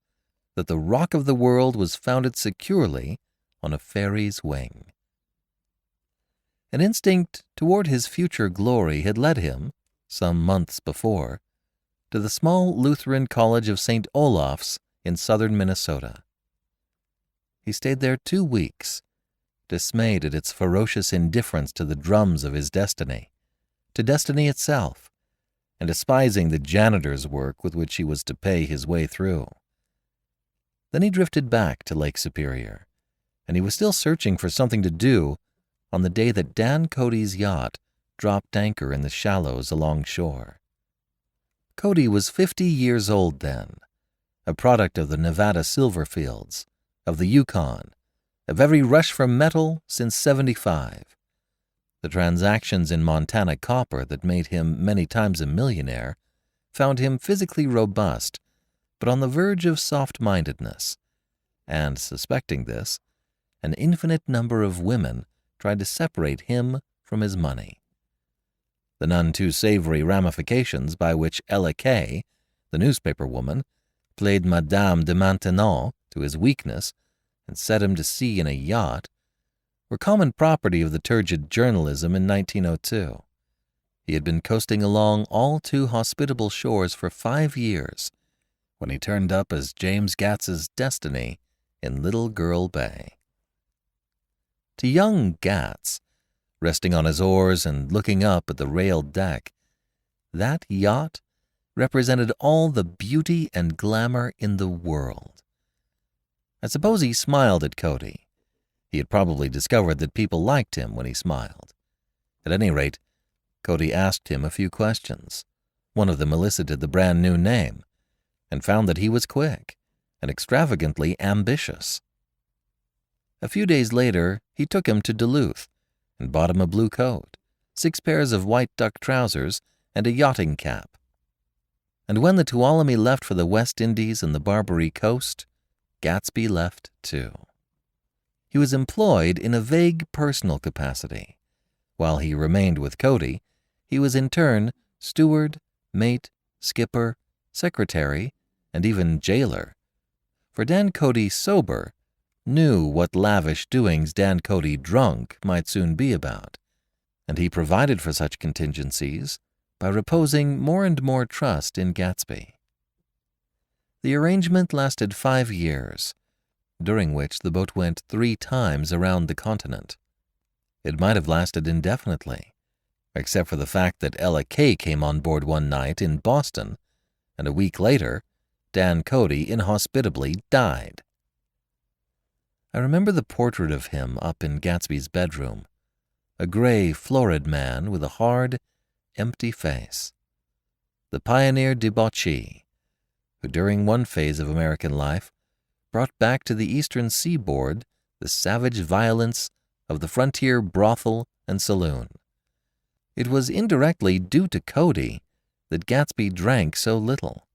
that the rock of the world was founded securely on a fairy's wing. An instinct toward his future glory had led him, some months before, to the small Lutheran College of St. Olaf's in southern Minnesota. He stayed there 2 weeks, dismayed at its ferocious indifference to the drums of his destiny, to destiny itself, and despising the janitor's work with which he was to pay his way through. Then he drifted back to Lake Superior, and he was still searching for something to do on the day that Dan Cody's yacht dropped anchor in the shallows along shore. Cody was 50 years old then, a product of the Nevada silver fields, of the Yukon, of every rush for metal since '75. The transactions in Montana copper that made him many times a millionaire found him physically robust, but on the verge of soft-mindedness, and, suspecting this, an infinite number of women tried to separate him from his money. The none too savory ramifications by which Ella Kay, the newspaper woman, played Madame de Maintenon to his weakness and set him to sea in a yacht, were common property of the turgid journalism in 1902. He had been coasting along all too hospitable shores for 5 years when he turned up as James Gatz's destiny in Little Girl Bay. To young Gatz, resting on his oars and looking up at the railed deck, that yacht represented all the beauty and glamour in the world. I suppose he smiled at Cody. He had probably discovered that people liked him when he smiled. At any rate, Cody asked him a few questions, One of them elicited the brand new name and found that he was quick and extravagantly ambitious. A few days later, he took him to Duluth and bought him a blue coat, 6 pairs of white duck trousers, and a yachting cap. And when the Tuolumne left for the West Indies and the Barbary Coast, Gatsby left too. He was employed in a vague personal capacity. While he remained with Cody, he was in turn steward, mate, skipper, secretary, and even jailer. For Dan Cody sober knew what lavish doings Dan Cody drunk might soon be about, and he provided for such contingencies by reposing more and more trust in Gatsby. The arrangement lasted 5 years, during which the boat went 3 times around the continent. It might have lasted indefinitely, except for the fact that Ella Kay came on board one night in Boston, and a week later, Dan Cody inhospitably died. I remember the portrait of him up in Gatsby's bedroom, a gray, florid man with a hard, empty face. The pioneer debauchee, who during one phase of American life brought back to the eastern seaboard the savage violence of the frontier brothel and saloon. It was indirectly due to Cody that Gatsby drank so little.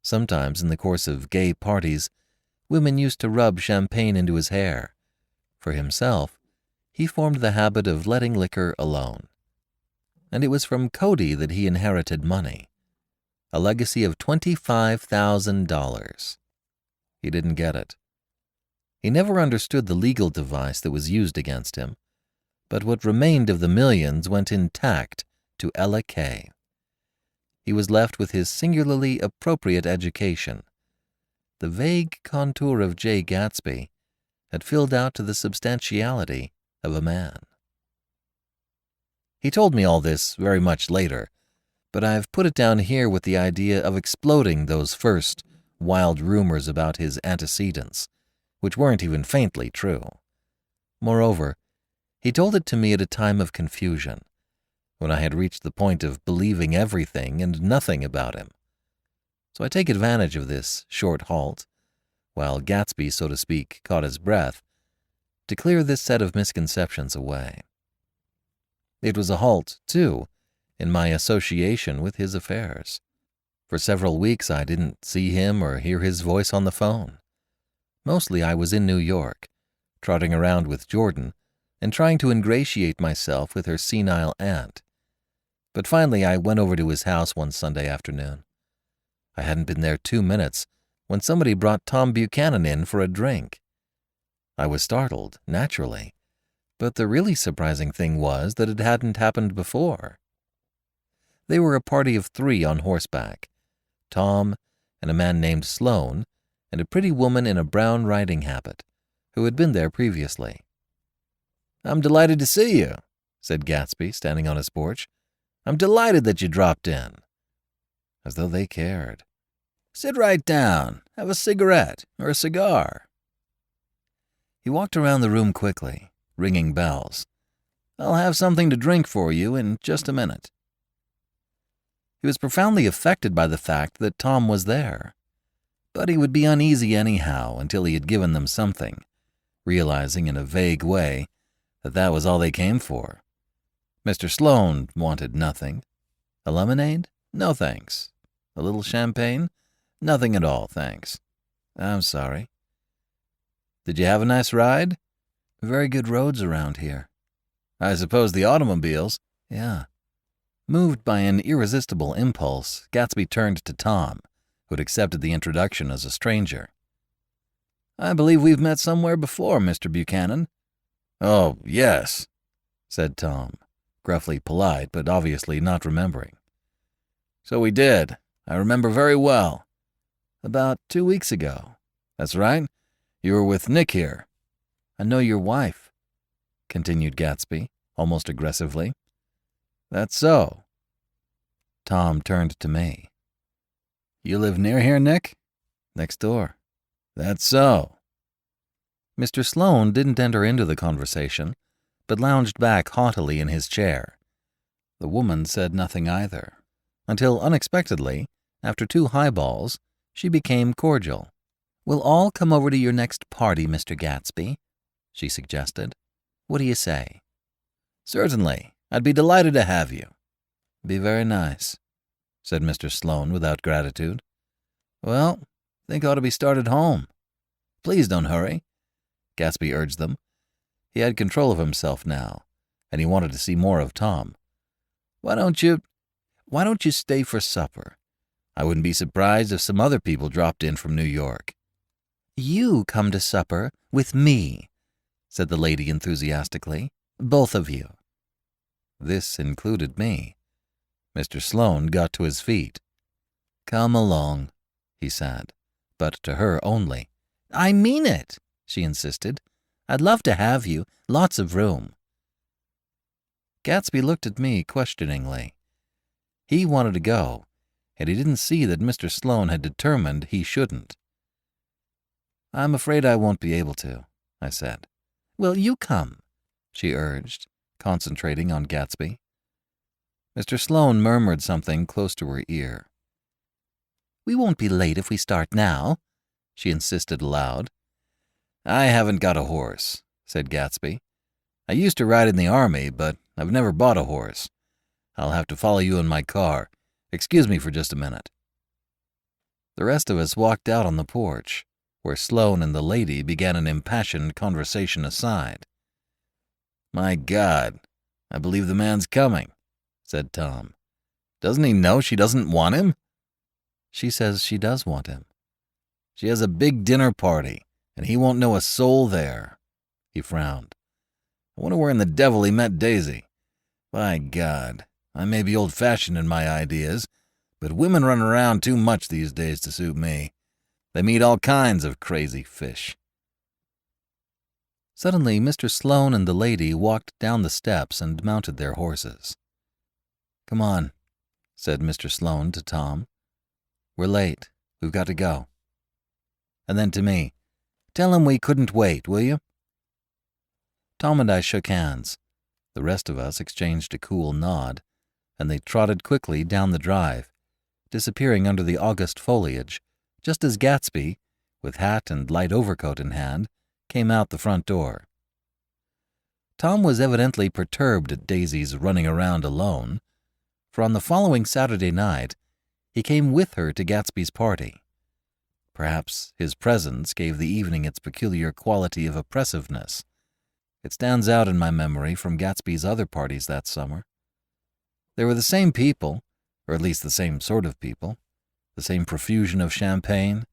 Sometimes in the course of gay parties, women used to rub champagne into his hair. For himself, he formed the habit of letting liquor alone. And it was from Cody that he inherited money, a legacy of $25,000. He didn't get it. He never understood the legal device that was used against him, but what remained of the millions went intact to Ella Kay. He was left with his singularly appropriate education. The vague contour of J. Gatsby had filled out to the substantiality of a man. He told me all this very much later, but I've put it down here with the idea of exploding those first wild rumors about his antecedents, which weren't even faintly true. Moreover, he told it to me at a time of confusion, when I had reached the point of believing everything and nothing about him. So I take advantage of this short halt, while Gatsby, so to speak, caught his breath, to clear this set of misconceptions away. It was a halt, too, in my association with his affairs. For several weeks I didn't see him or hear his voice on the phone. Mostly I was in New York, trotting around with Jordan and trying to ingratiate myself with her senile aunt. But finally I went over to his house one Sunday afternoon. I hadn't been there 2 minutes when somebody brought Tom Buchanan in for a drink. I was startled, naturally, but the really surprising thing was that it hadn't happened before. They were a party of 3 on horseback, Tom and a man named Sloane and a pretty woman in a brown riding habit, who had been there previously. "I'm delighted to see you," said Gatsby, standing on his porch. "I'm delighted that you dropped in." As though they cared. "Sit right down. Have a cigarette or a cigar." He walked around the room quickly, ringing bells. "I'll have something to drink for you in just a minute." He was profoundly affected by the fact that Tom was there, but he would be uneasy anyhow until he had given them something, realizing in a vague way that that was all they came for. Mr. Sloane wanted nothing. A lemonade? No, thanks. A little champagne? Nothing at all, thanks. I'm sorry. Did you have a nice ride? Very good roads around here. I suppose the automobiles? Yeah. Moved by an irresistible impulse, Gatsby turned to Tom, who had accepted the introduction as a stranger. "I believe we've met somewhere before, Mr. Buchanan." "Oh, yes," said Tom, gruffly polite but obviously not remembering. "So we did. I remember very well. About 2 weeks ago. That's right. You were with Nick here." "I know your wife," continued Gatsby, almost aggressively. "That's so." Tom turned to me. "You live near here, Nick?" "Next door." "That's so." Mr. Sloane didn't enter into the conversation, but lounged back haughtily in his chair. The woman said nothing either. until unexpectedly, after 2 highballs, she became cordial. "We'll all come over to your next party, Mr. Gatsby," she suggested. "What do you say?" "Certainly. I'd be delighted to have you." "Be very nice," said Mr. Sloane without gratitude. "Well, think I ought to be started home." "Please don't hurry," Gatsby urged them. He had control of himself now, and he wanted to see more of Tom. Why don't you stay for supper? I wouldn't be surprised if some other people dropped in from New York." "You come to supper with me," said the lady enthusiastically. "Both of you." This included me. Mr. Sloane got to his feet. "Come along," he said, but to her only. "I mean it," she insisted. "I'd love to have you. Lots of room." Gatsby looked at me questioningly. He wanted to go, and he didn't see that Mr. Sloane had determined he shouldn't. "I'm afraid I won't be able to," I said. "Will you come?" she urged, concentrating on Gatsby. Mr. Sloane murmured something close to her ear. "We won't be late if we start now," she insisted aloud. "I haven't got a horse," said Gatsby. "I used to ride in the army, but I've never bought a horse. I'll have to follow you in my car. Excuse me for just a minute." The rest of us walked out on the porch, where Sloane and the lady began an impassioned conversation aside. "My God, I believe the man's coming," said Tom. "Doesn't he know she doesn't want him?" "She says she does want him." "She has a big dinner party, and he won't know a soul there." He frowned. "I wonder where in the devil he met Daisy. By God, I may be old-fashioned in my ideas, but women run around too much these days to suit me. They meet all kinds of crazy fish." Suddenly, Mr. Sloane and the lady walked down the steps and mounted their horses. "Come on," said Mr. Sloane to Tom. "We're late. We've got to go." And then to me, "Tell him we couldn't wait, will you?" Tom and I shook hands. The rest of us exchanged a cool nod, and they trotted quickly down the drive, disappearing under the August foliage, just as Gatsby, with hat and light overcoat in hand, came out the front door. Tom was evidently perturbed at Daisy's running around alone, for on the following Saturday night he came with her to Gatsby's party. Perhaps his presence gave the evening its peculiar quality of oppressiveness. It stands out in my memory from Gatsby's other parties that summer. They were the same people, or at least the same sort of people, the same profusion of champagne,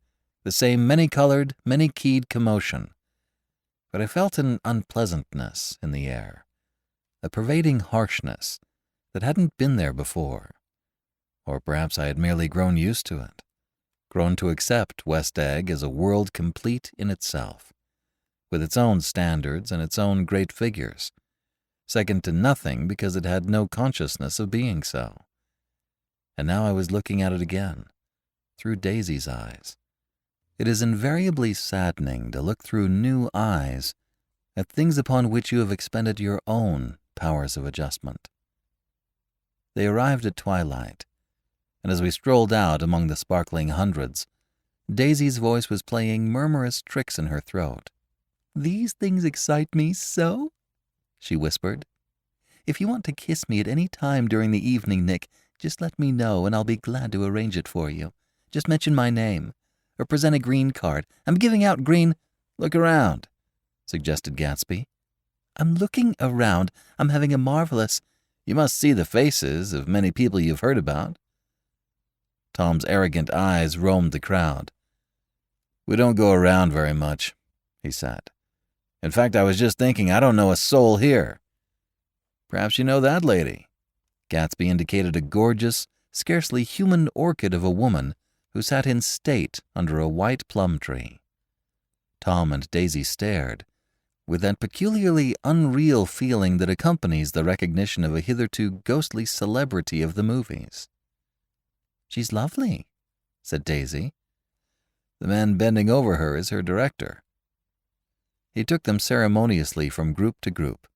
the same many-colored, many-keyed commotion. But I felt an unpleasantness in the air, a pervading harshness that hadn't been there before. Or perhaps I had merely grown used to it, grown to accept West Egg as a world complete in itself, with its own standards and its own great figures, second to nothing because it had no consciousness of being so. And now I was looking at it again, through Daisy's eyes. It is invariably saddening to look through new eyes at things upon which you have expended your own powers of adjustment. They arrived at twilight, and as we strolled out among the sparkling hundreds, Daisy's voice was playing murmurous tricks in her throat. "These things excite me so," she whispered. "If you want to kiss me at any time during the evening, Nick, just let me know and I'll be glad to arrange it for you. Just mention my name, or present a green card. I'm giving out green—" "Look around," suggested Gatsby. "I'm looking around. I'm having a marvelous—" "You must see the faces of many people you've heard about." Tom's arrogant eyes roamed the crowd. "We don't go around very much," he said. "In fact, I was just thinking I don't know a soul here." "Perhaps you know that lady." Gatsby indicated a gorgeous, scarcely human orchid of a woman who sat in state under a white plum tree. Tom and Daisy stared, with that peculiarly unreal feeling that accompanies the recognition of a hitherto ghostly celebrity of the movies. "She's lovely," said Daisy. "The man bending over her is her director." He took them ceremoniously from group to group.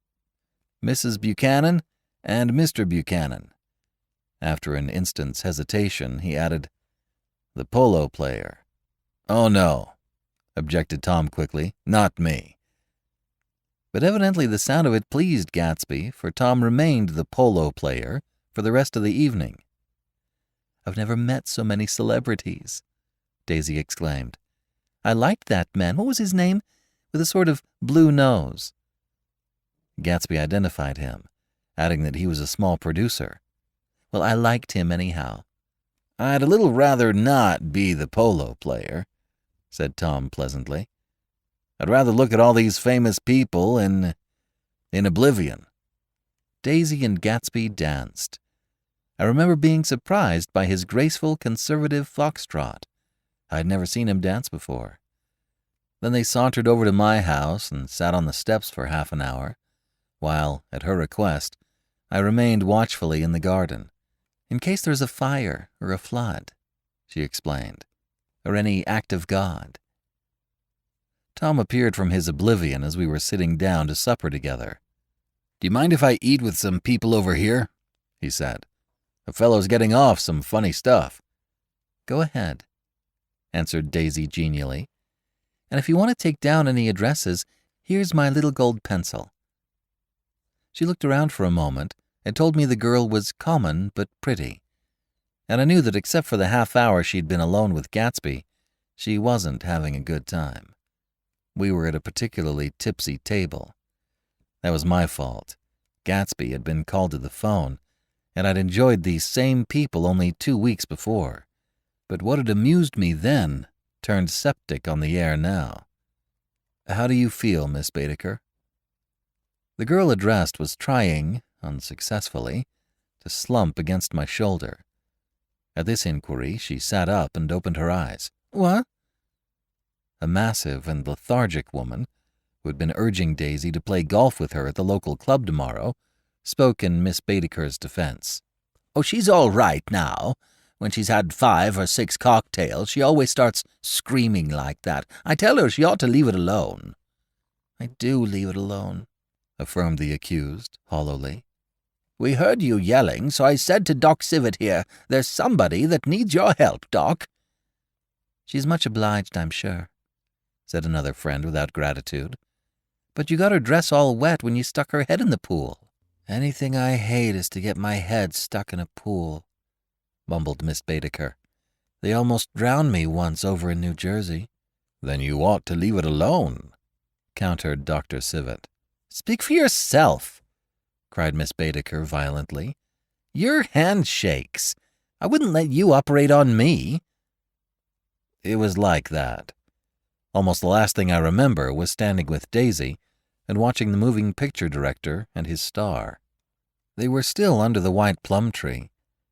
"Mrs. Buchanan and Mr. Buchanan." After an instant's hesitation, he added, "The polo player." "Oh, no," objected Tom quickly. "Not me." But evidently the sound of it pleased Gatsby, for Tom remained the polo player for the rest of the evening. "I've never met so many celebrities," Daisy exclaimed. "I liked that man. What was his name? With a sort of blue nose." Gatsby identified him, adding that he was a small producer. "Well, I liked him anyhow." "I'd a little rather not be the polo player," said Tom pleasantly. "I'd rather look at all these famous people in oblivion." Daisy and Gatsby danced. I remember being surprised by his graceful conservative foxtrot. I had never seen him dance before. Then they sauntered over to my house and sat on the steps for half an hour, while, at her request, I remained watchfully in the garden. "In case there's a fire or a flood," she explained, "or any act of God." Tom appeared from his oblivion as we were sitting down to supper together. "Do you mind if I eat with some people over here?" he said. "A fellow's getting off some funny stuff." "Go ahead," answered Daisy genially. "And if you want to take down any addresses, here's my little gold pencil." She looked around for a moment and told me the girl was common but pretty, and I knew that except for the half hour she'd been alone with Gatsby, she wasn't having a good time. We were at a particularly tipsy table. That was my fault. Gatsby had been called to the phone, and I'd enjoyed these same people only 2 weeks before. But what had amused me then turned septic on the air now. "How do you feel, Miss Baedeker?" The girl addressed was trying, unsuccessfully, to slump against my shoulder. At this inquiry, she sat up and opened her eyes. "What?" A massive and lethargic woman, who had been urging Daisy to play golf with her at the local club tomorrow, spoke in Miss Baedeker's defense. "Oh, she's all right now. When she's had 5 or 6 cocktails, she always starts screaming like that. I tell her she ought to leave it alone." "I do leave it alone," affirmed the accused, hollowly. "We heard you yelling, so I said to Doc Civet here, 'There's somebody that needs your help, Doc.'" "She's much obliged, I'm sure," said another friend without gratitude. "But you got her dress all wet when you stuck her head in the pool." "Anything I hate is to get my head stuck in a pool," mumbled Miss Baedeker. "They almost drowned me once over in New Jersey." "Then you ought to leave it alone," countered Dr. Civet. "Speak for yourself," cried Miss Baedeker violently. "Your hand shakes. I wouldn't let you operate on me." It was like that. Almost the last thing I remember was standing with Daisy and watching the moving picture director and his star. They were still under the white plum tree,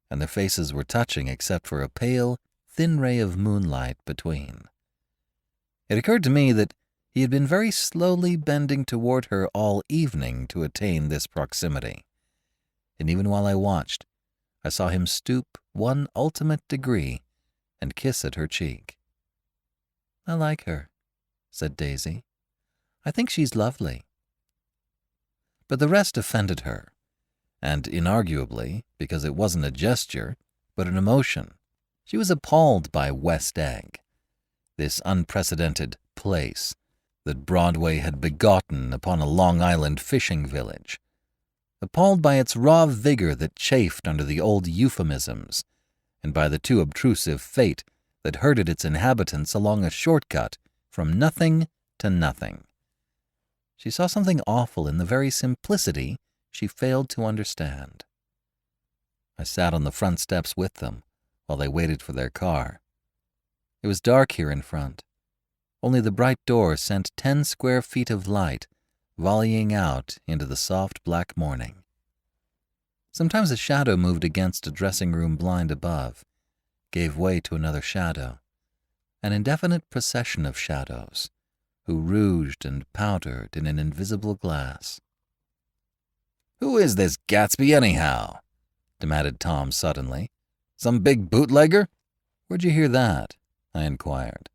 and their faces were touching except for a pale, thin ray of moonlight between. It occurred to me that he had been very slowly bending toward her all evening to attain this proximity, and even while I watched, I saw him stoop one ultimate degree and kiss at her cheek. "I like her," said Daisy. "I think she's lovely." But the rest offended her, and inarguably, because it wasn't a gesture, but an emotion. She was appalled by West Egg, this unprecedented place that Broadway had begotten upon a Long Island fishing village, appalled by its raw vigor that chafed under the old euphemisms, and by the too obtrusive fate that herded its inhabitants along a shortcut from nothing to nothing. She saw something awful in the very simplicity she failed to understand. I sat on the front steps with them while they waited for their car. It was dark here in front. Only the bright door sent 10 square feet of light volleying out into the soft black morning. Sometimes a shadow moved against a dressing-room blind above, gave way to another shadow, an indefinite procession of shadows, who rouged and powdered in an invisible glass. "Who is this Gatsby, anyhow?" demanded Tom suddenly. "Some big bootlegger?" "Where'd you hear that?" I inquired.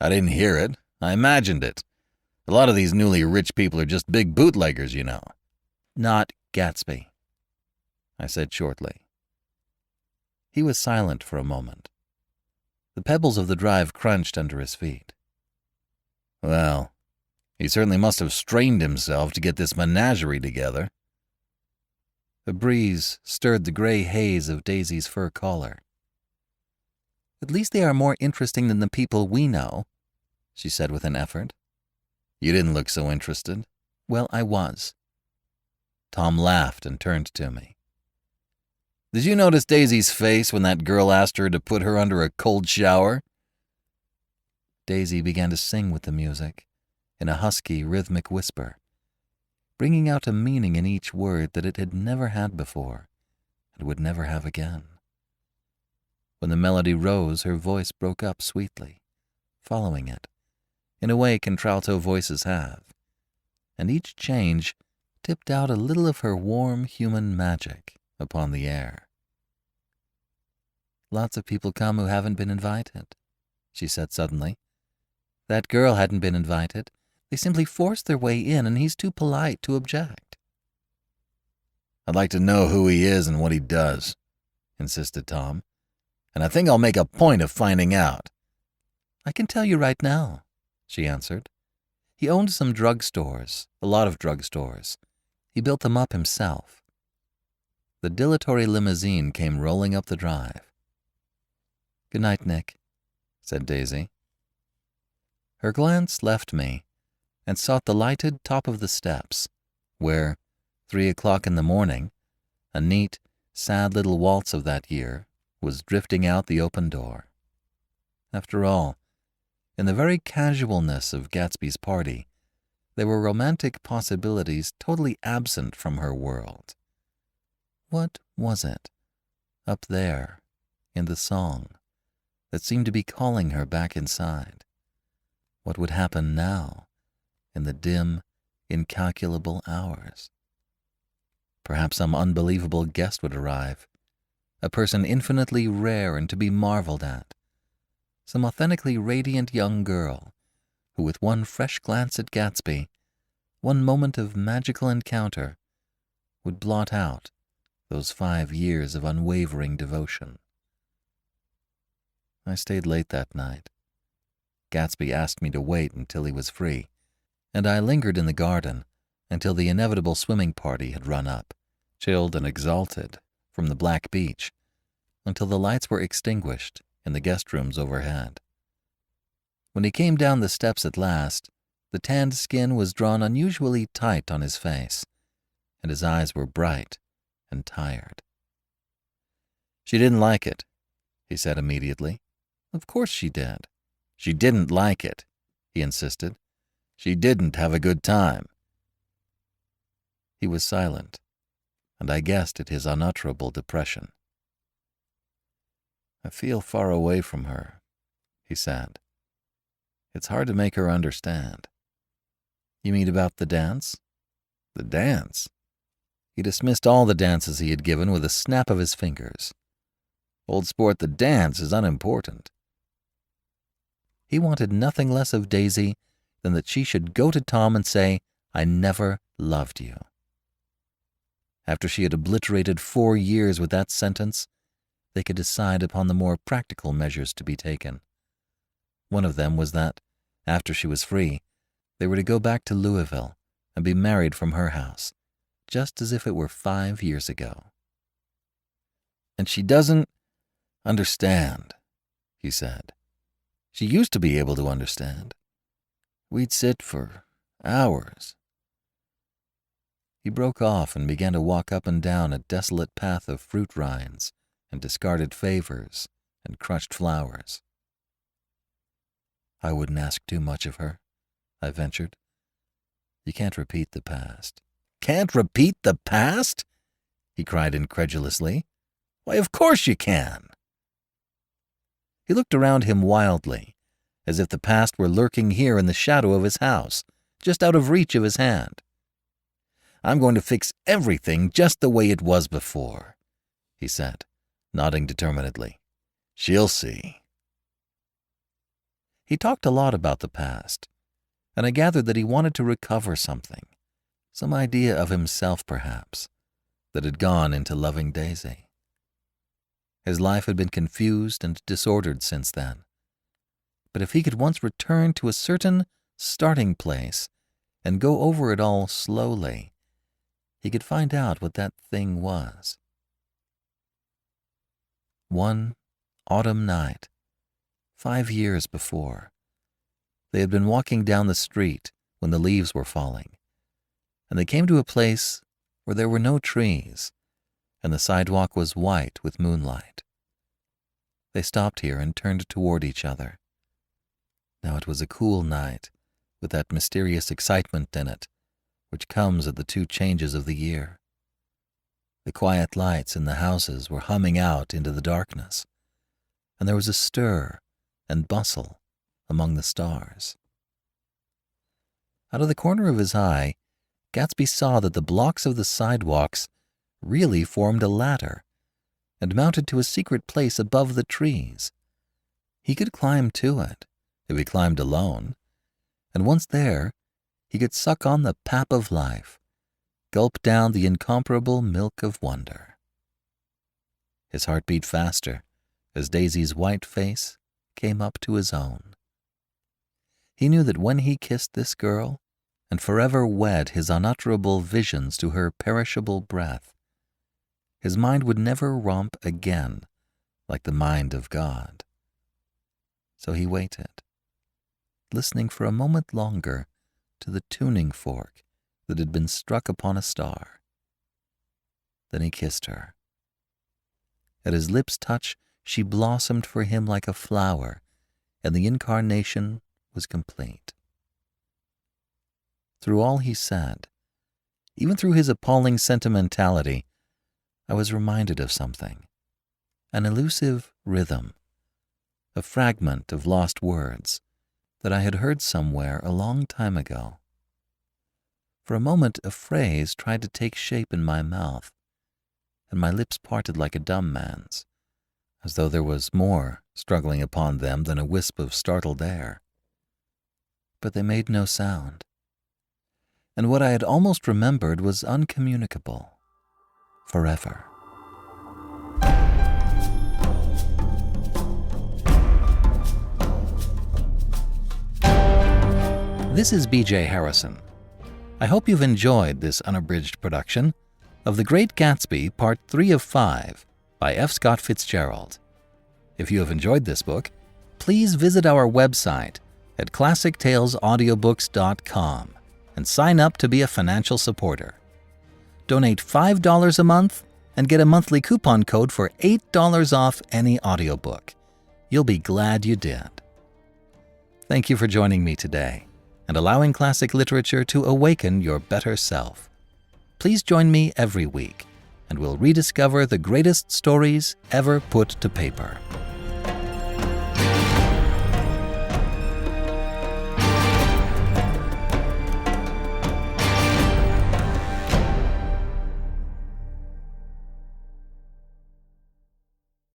"I didn't hear it. I imagined it. A lot of these newly rich people are just big bootleggers, you know." "Not Gatsby," I said shortly. He was silent for a moment. The pebbles of the drive crunched under his feet. Well, he certainly must have strained himself to get this menagerie together. A breeze stirred the gray haze of Daisy's fur collar. At least they are more interesting than the people we know, she said with an effort. You didn't look so interested. Well, I was. Tom laughed and turned to me. Did you notice Daisy's face when that girl asked her to put her under a cold shower? Daisy began to sing with the music, in a husky, rhythmic whisper, bringing out a meaning in each word that it had never had before and would never have again. When the melody rose, her voice broke up sweetly, following it, in a way contralto voices have, and each change tipped out a little of her warm human magic upon the air. Lots of people come who haven't been invited, she said suddenly. That girl hadn't been invited. They simply forced their way in, and he's too polite to object. I'd like to know who he is and what he does, insisted Tom, and I think I'll make a point of finding out. I can tell you right now, she answered. He owned some drugstores, a lot of drugstores. He built them up himself. The dilatory limousine came rolling up the drive. Good night, Nick, said Daisy. Her glance left me and sought the lighted top of the steps, where, 3:00 in the morning, a neat, sad little waltz of that year was drifting out the open door. After all, in the very casualness of Gatsby's party, there were romantic possibilities totally absent from her world. What was it, up there, in the song, that seemed to be calling her back inside? What would happen now, in the dim, incalculable hours? Perhaps some unbelievable guest would arrive, a person infinitely rare and to be marveled at, some authentically radiant young girl who, with one fresh glance at Gatsby, one moment of magical encounter, would blot out those 5 years of unwavering devotion. I stayed late that night. Gatsby asked me to wait until he was free, and I lingered in the garden until the inevitable swimming party had run up, chilled and exalted, from the black beach, until the lights were extinguished in the guest rooms overhead. When he came down the steps at last, the tanned skin was drawn unusually tight on his face, and his eyes were bright and tired. She didn't like it, he said immediately. Of course she did. She didn't like it, he insisted. She didn't have a good time. He was silent, and I guessed at his unutterable depression. I feel far away from her, he said. It's hard to make her understand. You mean about the dance? The dance? He dismissed all the dances he had given with a snap of his fingers. Old sport, the dance is unimportant. He wanted nothing less of Daisy than that she should go to Tom and say, I never loved you. After she had obliterated 4 years with that sentence, they could decide upon the more practical measures to be taken. One of them was that, after she was free, they were to go back to Louisville and be married from her house, just as if it were 5 years ago. And she doesn't understand, he said. She used to be able to understand. We'd sit for hours. He broke off and began to walk up and down a desolate path of fruit rinds and discarded favors and crushed flowers. I wouldn't ask too much of her, I ventured. You can't repeat the past. Can't repeat the past? He cried incredulously. Why, of course you can. He looked around him wildly, as if the past were lurking here in the shadow of his house, just out of reach of his hand. I'm going to fix everything just the way it was before, he said, nodding determinedly. She'll see. He talked a lot about the past, and I gathered that he wanted to recover something, some idea of himself perhaps, that had gone into loving Daisy. His life had been confused and disordered since then. But if he could once return to a certain starting place and go over it all slowly, he could find out what that thing was. One autumn night, 5 years before, they had been walking down the street when the leaves were falling, and they came to a place where there were no trees, and the sidewalk was white with moonlight. They stopped here and turned toward each other. Now it was a cool night, with that mysterious excitement in it, which comes at the 2 changes of the year. The quiet lights in the houses were humming out into the darkness, and there was a stir and bustle among the stars. Out of the corner of his eye, Gatsby saw that the blocks of the sidewalks really formed a ladder and mounted to a secret place above the trees. He could climb to it if he climbed alone, and once there, he could suck on the pap of life, gulp down the incomparable milk of wonder. His heart beat faster as Daisy's white face came up to his own. He knew that when he kissed this girl and forever wed his unutterable visions to her perishable breath, his mind would never romp again like the mind of God. So he waited, listening for a moment longer to the tuning fork that had been struck upon a star. Then he kissed her. At his lips' touch, she blossomed for him like a flower, and the incarnation was complete. Through all he said, even through his appalling sentimentality, I was reminded of something, an elusive rhythm, a fragment of lost words that I had heard somewhere a long time ago. For a moment, a phrase tried to take shape in my mouth, and my lips parted like a dumb man's, as though there was more struggling upon them than a wisp of startled air. But they made no sound, and what I had almost remembered was uncommunicable, forever. This is B.J. Harrison. I hope you've enjoyed this unabridged production of The Great Gatsby, Part 3 of 5 by F. Scott Fitzgerald. If you have enjoyed this book, please visit our website at classictalesaudiobooks.com and sign up to be a financial supporter. Donate $5 a month and get a monthly coupon code for $8 off any audiobook. You'll be glad you did. Thank you for joining me today and allowing classic literature to awaken your better self. Please join me every week, and we'll rediscover the greatest stories ever put to paper.